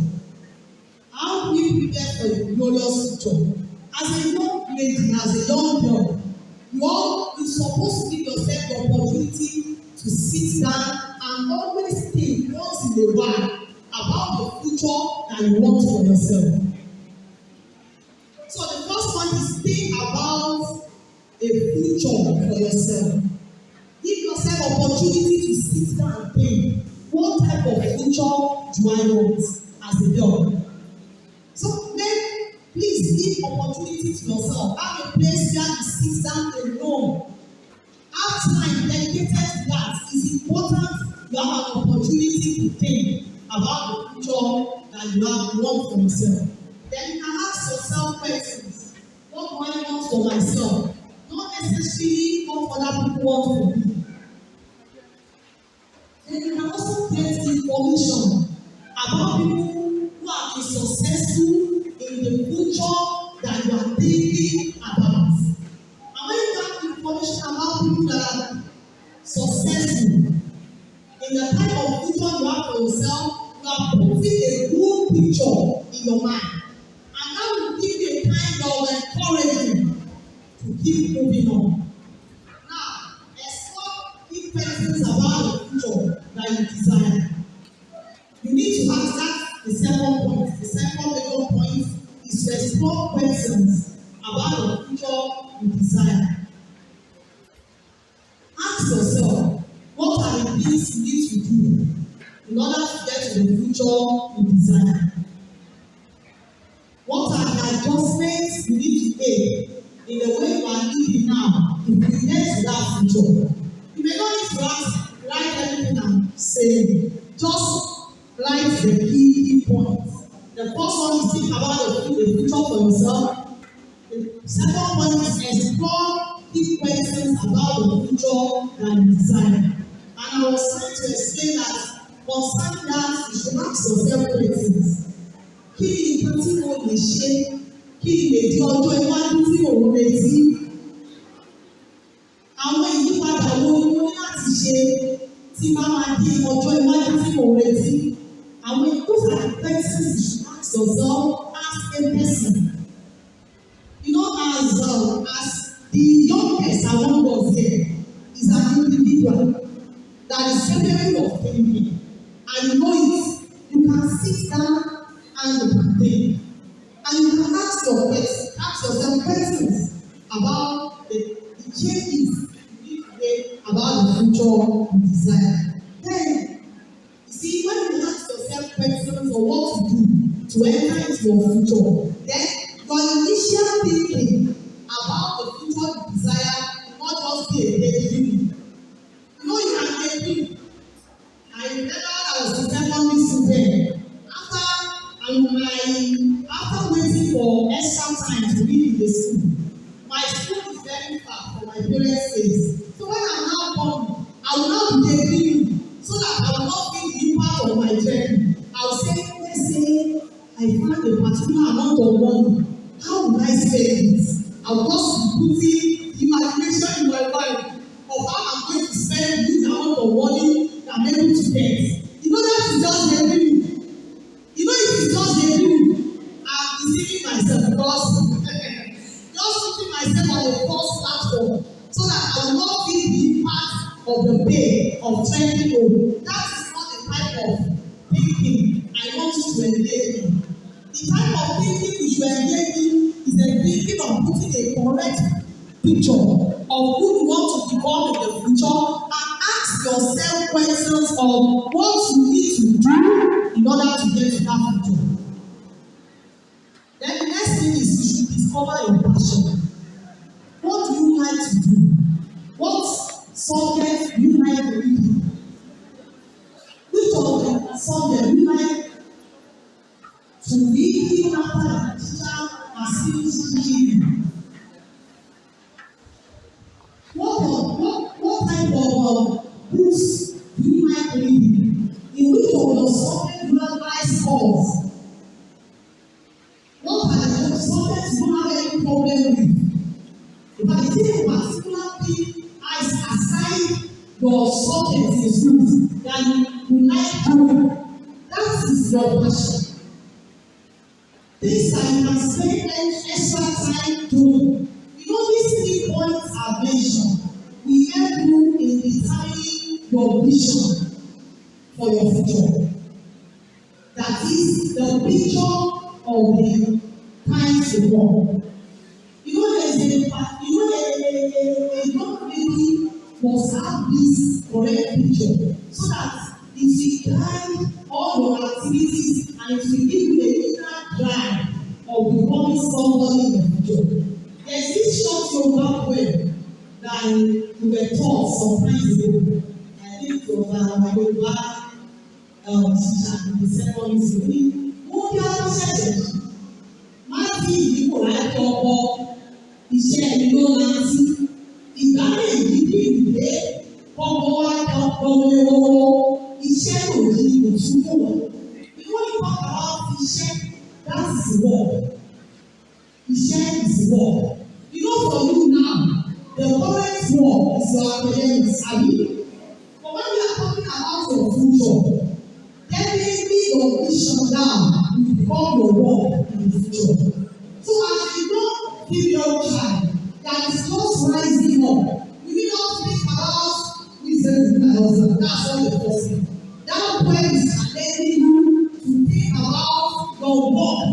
How do we prepare for a glorious future? As a young lady, as a young girl, you're supposed to give yourself the opportunity to sit down and always think once in a while about the future that you want for yourself. So the first one is think about a future for yourself. Give yourself opportunity to sit down and think, what type of future do I want as a girl? So please give opportunity to yourself. Have a place where you sit down alone. Have time dedicated to that. It's important you have an opportunity to think about the future that you want for yourself. Then you can ask yourself questions. What do I want for myself? Not necessarily what other people want for me. Then you can also get information about people who have been successful in the future that you are thinking about. And when you have information about people that are successful in the type of future you have for yourself, you are putting a good picture in your mind. And that will give you a kind of encouragement to keep moving on. Now, explore key questions about the future that you desire. You need to ask that the second point. The second major point is to explore questions about the future you desire. Ask yourself, what are the things you need to do in order to get to the future you desire? What are the adjustments you need to make in the way you are living now to prepare to that future? You may not need to write everything I'm saying. Just write the key points. The first one is think about the future for yourself. The second one is explore key questions about the future that you desire. And I was trying to explain that concerning that, you should ask yourself questions. Kí ni nǹkan tí mo lè ṣe? Kí ni lè di ọjọ́ iwájú tí mò ń retí? Àwọn ìyípadà wo ni mo ní láti ṣe tí máa di ọjọ́ iwájú tí mò ń retí? Those are the questions you should ask yourself as a person. You know, as the youngest among us here is an individual that is capable of thinking, and you know it. You can sit down and you can think, and you can ask yourself questions about the changes you need to make about the future you desire. Then, you see, when you ask yourself questions on what to do to enter into your future, then your initial thinking about the future you desire will not just be a daydreaming. You know, you can daydream. I remember I was in secondary school then. After waiting for extra time to read in the school, my school is very far from my parents' place. So when I'm now coming, I will not be daydreaming so that I will not feel the impact of my journey. I will say, let's say I found a particular amount of money. How will I spend it? I will just be putting imagination in my mind of how I'm going to spend this amount of money that I'm able to get. You know, that is just daydreaming. You know, it is just daydreaming. I'm deceiving myself because just putting myself on a false platform so that I will not feel the impact of the pain of trending home. That is not the type of thinking I want you to engage in. The type of thinking we should engage in is a thinking of putting a correct picture of who you want to become in the future and ask yourself questions of what you need to do in order to get to that future. Then the next thing is you should discover your passion. What do you like to do? What subject do you like to read? Which of the subject do you like to read even after the teacher has finished teaching you? What type of books do you like reading? In which of your subjects do you have high scores? What are the subjects you don't have any problem with? If I see a particular thing as aside your subject in school that you like doing, that is your passion. Things that you can spend extra time doing. You know, these 3 points are mentioned. We help you in determining your vision for your future. That is the picture of the time to come. You know, a young lady must have this correct picture so that it will guide all your activities and it will give you a inner drive of becoming somebody in the future. There's this short yoga poem that we were taught some time ago. I think it was my yoga teacher in the secondary school. Ó bí a lọ ṣẹ̀ṣẹ̀ má tí ìdíkò láti ọkọ iṣẹ́ mi ló rántí. Ìgbà méjì bí ìdílé ọkọ wa ọkọ lọ́wọ́ iṣẹ́ òjì òtúbọ̀. Ìwọ́n ní talk about iṣẹ́, that is work. Iṣẹ́ is work. You know, for you now, the current work is your academics, abi? But when we are talking about your future, definitely your vision now will become your work in the future. So as you don't give your child that is just rising up, you need not think about reasons in my husband. That's all the first thing. That point is enabling you to think about your work.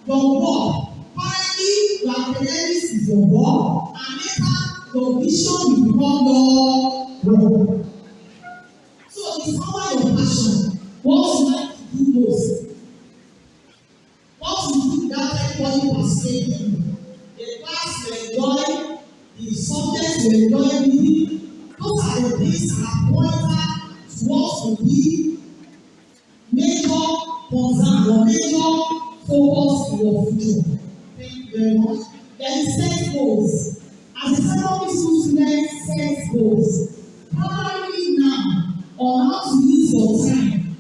Your work. Currently, your academics is your work, and later your vision will become your work. So discover your passion. What you like to do most. What you do without anybody persuading you. The class you enjoy, the subjects you enjoy reading, those are the things that are pointer to what will be major concern or major focus in your future. Thank you very much. Then set goals. As a secondary school student, set goals. Primarily now on how to use your time,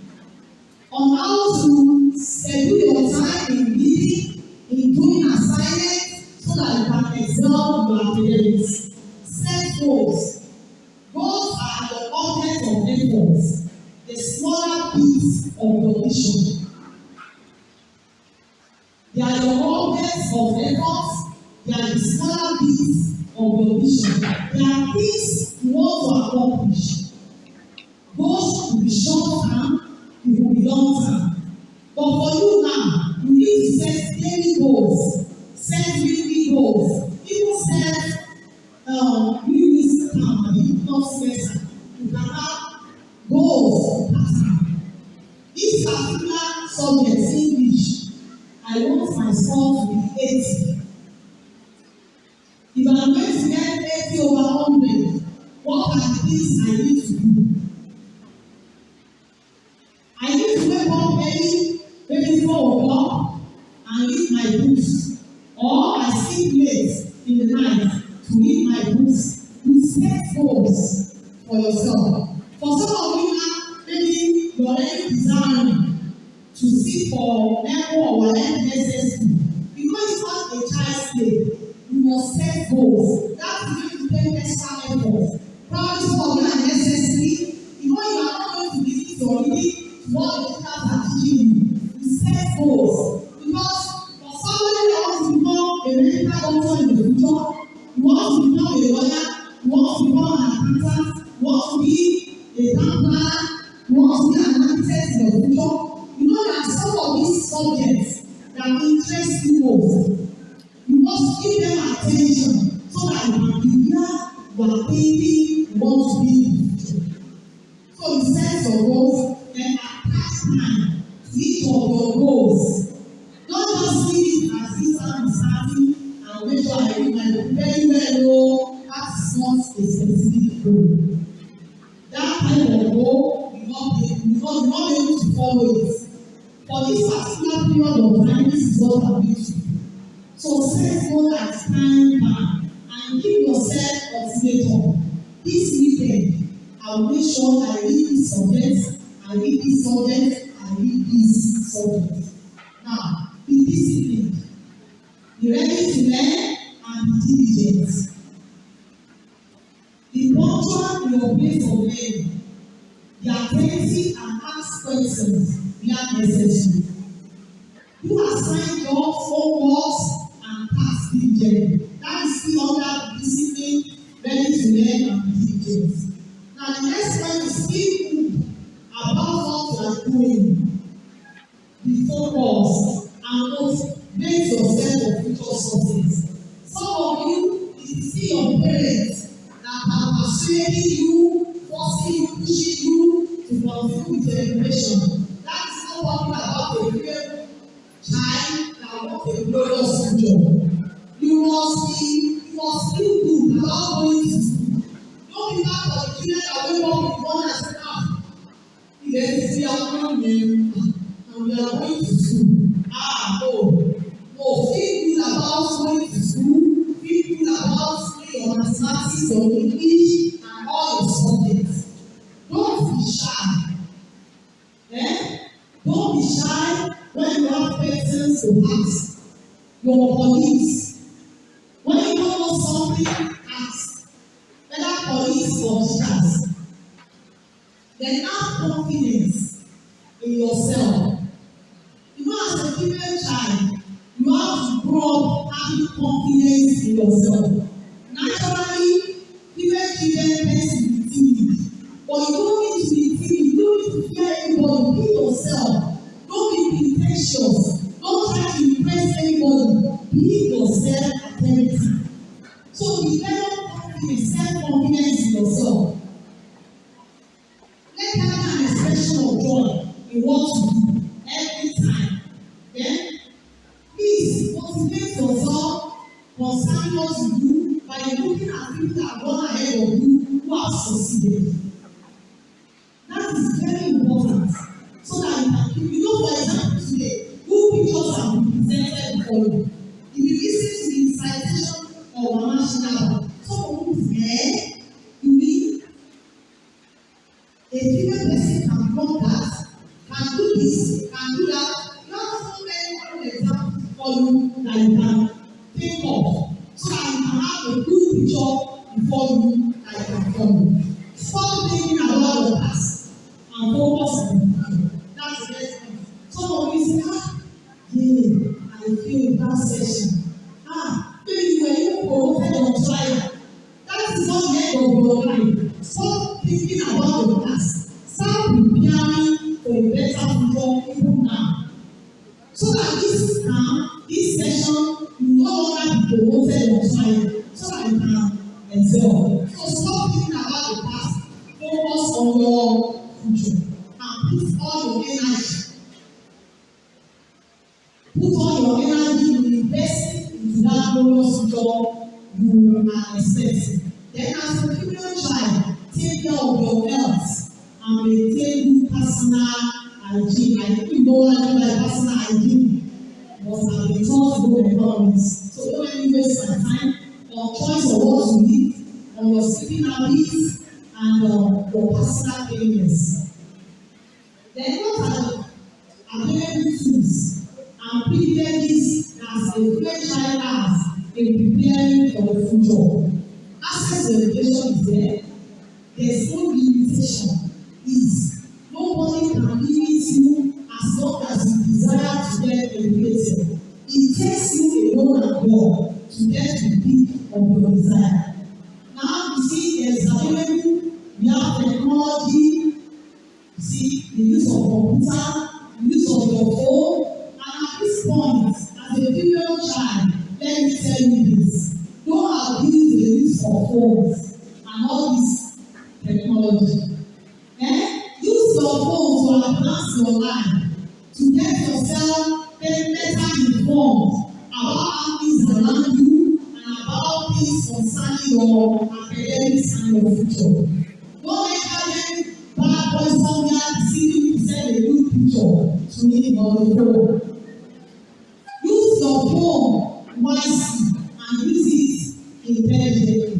on how to schedule your time in reading, in doing assignments, so that you can excel your academics. Set goals. Goals are the object of efforts, the smaller piece of your vision. They are the objects of efforts, they are the smaller piece of your vision. They are things you want to accomplish. Goals will be short term, it will be long term. But for you now, you need to set daily goals, set weekly goals, even set weekly time, not stress. You can have goals per time. This particular subject, English, I want my score to be 80. If I'm going to get 80 over 100, what are the things I need to do? I need to wake up early, maybe 4 o'clock, and read my books. Or I sleep late in the night to read my books. You set goals for yourself. For some of you now, maybe you're already desiring to sit for level or whatever necessary. Because it's not a child's play, you must set goals. That is going to take extra effort. Probably some of you are necessary. You know you are not going to be your reading what the teachers are teaching you. You set goals. Because for somebody that wants to become a medical doctor in the future, you want to become a lawyer, you want to become an accountant, you want to be a town planner, you want to be an architect in the future. You know that some of these subjects that interest you most. You must give them attention so that you can be where you are thinking you want to be. So you set your goals and attach time to each of your goals. Don't just see it as this time is starting and make sure I read my book very well. That's not a specific goal. That kind of goal will not be able to follow it. For this particular period of time, this is what I'm going to do. So set goal at time plan and give yourself ultimatum. This weekend, I will make sure I read this subject, I read this subject, I read this subject. Now, be disciplined. Be ready to learn and be diligent. Be punctual in your place of learning. Be attentive and ask questions where necessary. Do assign jobs, homeworks, and tasks diligently. That is still under the discipline, ready to learn and be diligent. Now, the next point is think about what you are doing. Be focused and motivate yourself for future success. Some of you, it is still your parents that are persuading you, forcing you, pushing you to continue with your education. That is not talking about a real child that wants a glorious future. You must feel good about going to school. Don't be part of the children that wake up in the morning and say, we are coming and we are going to school. No, feel good about going to school, feel good about your mathematics, your English, and all your subjects. Don't be shy. Don't be shy when you have questions to ask your colleagues. When you don't know something, ask. Whether colleagues or teachers. Then have confidence in yourself. You know, as a female child, you have to grow up having confidence in yourself. Naturally, female children tend to be timid. But you don't need to be timid. You don't need to fear anybody. Be yourself. Don't be pretentious. Don't try to impress anybody. Be yourself at any time. So develop confidence, self-confidence in yourself. Let there be an expression of joy in what you do every time. Then, please motivate yourself concerning what you do by looking at people that have gone ahead of you who have succeeded. That is very important. So that you know, for example, today, good pictures have been presented before you. If you listen to the citation of Mama SHIN-ABA, some of you say, you mean a female person can block that, can do this, can do that. You have so many examples for you that you can think of so that you can have a good picture before you that you can follow. Stop thinking about the past and focus on the future. That's the next thing. Some of you say, I feel that session. Maybe you were even promoted on trial. That is not the end of your life. Stop thinking about the past. Start preparing for a better future even now. So that this session, you no longer be promoted on trial. So that you can excel. So stop thinking about the past. Focus on your future. And put all your energy. Put all your energy in investing into that glorious future you are expecting. Then as a female child, take care of your health and maintain good personal hygiene. I think you know what I mean by personal hygiene. But I've been taught to go economics. So don't let me waste my time on choice of what you eat, on your sleeping habits, and your personal cleanliness. Then what are available tools and privileges as a female child has in preparing for the future? Access to education is there. There's no limitation. Nobody can limit you as long as you desire to get educated. It takes you alone and God to get to the peak of your desire. Now you see there's available, we have technology, you see the use of computer, the use of your phone, and at this point, of phones and all this technology. Use your phone to advance your life, to get yourself better informed about how things around you and about things concerning your academics and your future. Don't let any bad boys somewhere deceiving you to send a good picture to me on the phone. Use your phone wisely and use it intelligently.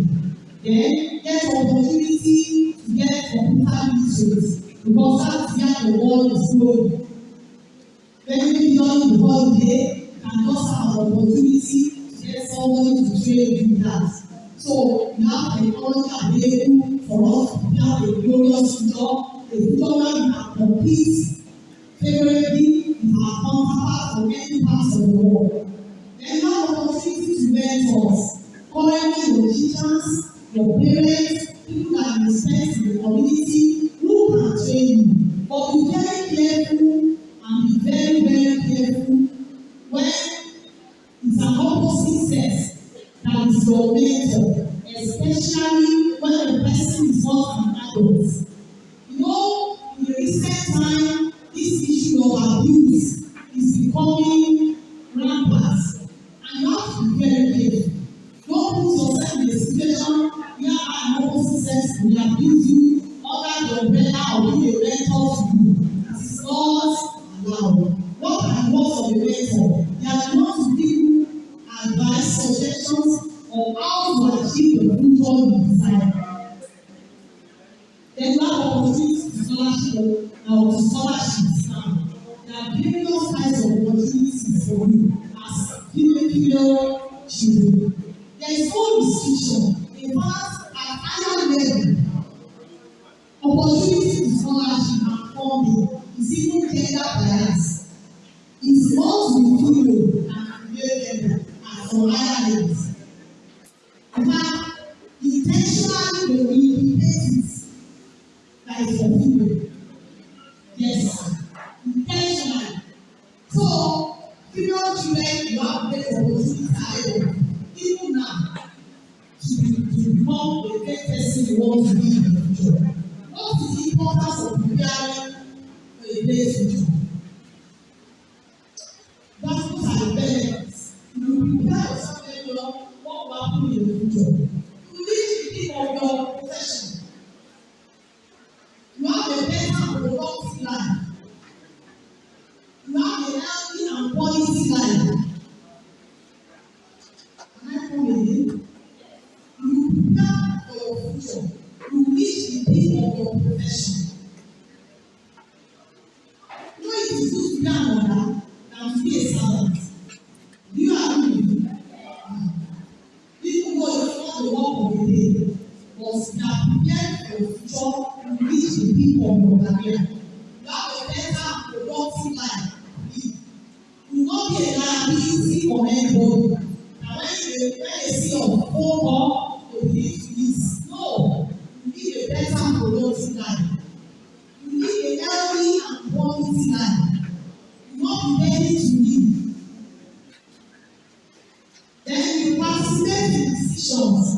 Then get opportunity to get computer literate because that's where the world is going. Maybe during the holiday, you can just have an opportunity to get somebody to train you that. So you have technology available for us to have a glorious future, a future where we can compete favorably with our counterparts from any parts of the world. Then you have opportunity to mentors, currently your teachers, your parents, people that you respect in the community who can train you. But be very careful and be very, very careful when it's an opposite sex that is your mentor, especially when the person is not an adult. You know, in the recent time, this issue of abuse is becoming rampant, and you have to be very careful. Don't put yourself in a situation where an opposite sex will abuse you under the umbrella of being a mentor to you. It is not allowed. What are the words of a mentor? They are the ones to give you advice, suggestions on how to achieve the future you desire. Then you have opportunities to scholarship or to scholarships now. There are various kinds of opportunities for you as female children. There is no restriction. In fact, at higher level, opportunity to scholarship and funding is even gender bias. It's not with female and male gender at some higher levels. In fact, intentionally they will indicate it that is for female. Yes, intentionally. So, female children, you have great opportunities ahead of you. Even now, to become the great person you want to be in the future. What is the importance of preparing for a great future? That's what are the benefits. You prepare yourself very well, what will happen in the future. You reach the peak of your profession. You have a better productive life. You have a healthy and quality life. Can I come again? You prepare for your future. You reach the peak of your profession. You know it is good to be an order than to be a servant. Do you agree with me? Even though it's not the work of the day, but you are prepared for your future, you reach the peak of your career. You have a better productive life. You will not be a liability on anybody. And when they see your phone call, they begin to use. No, you need a better productive life. You need a healthy and quality life. You will not be ready to live. Then you participate in decisions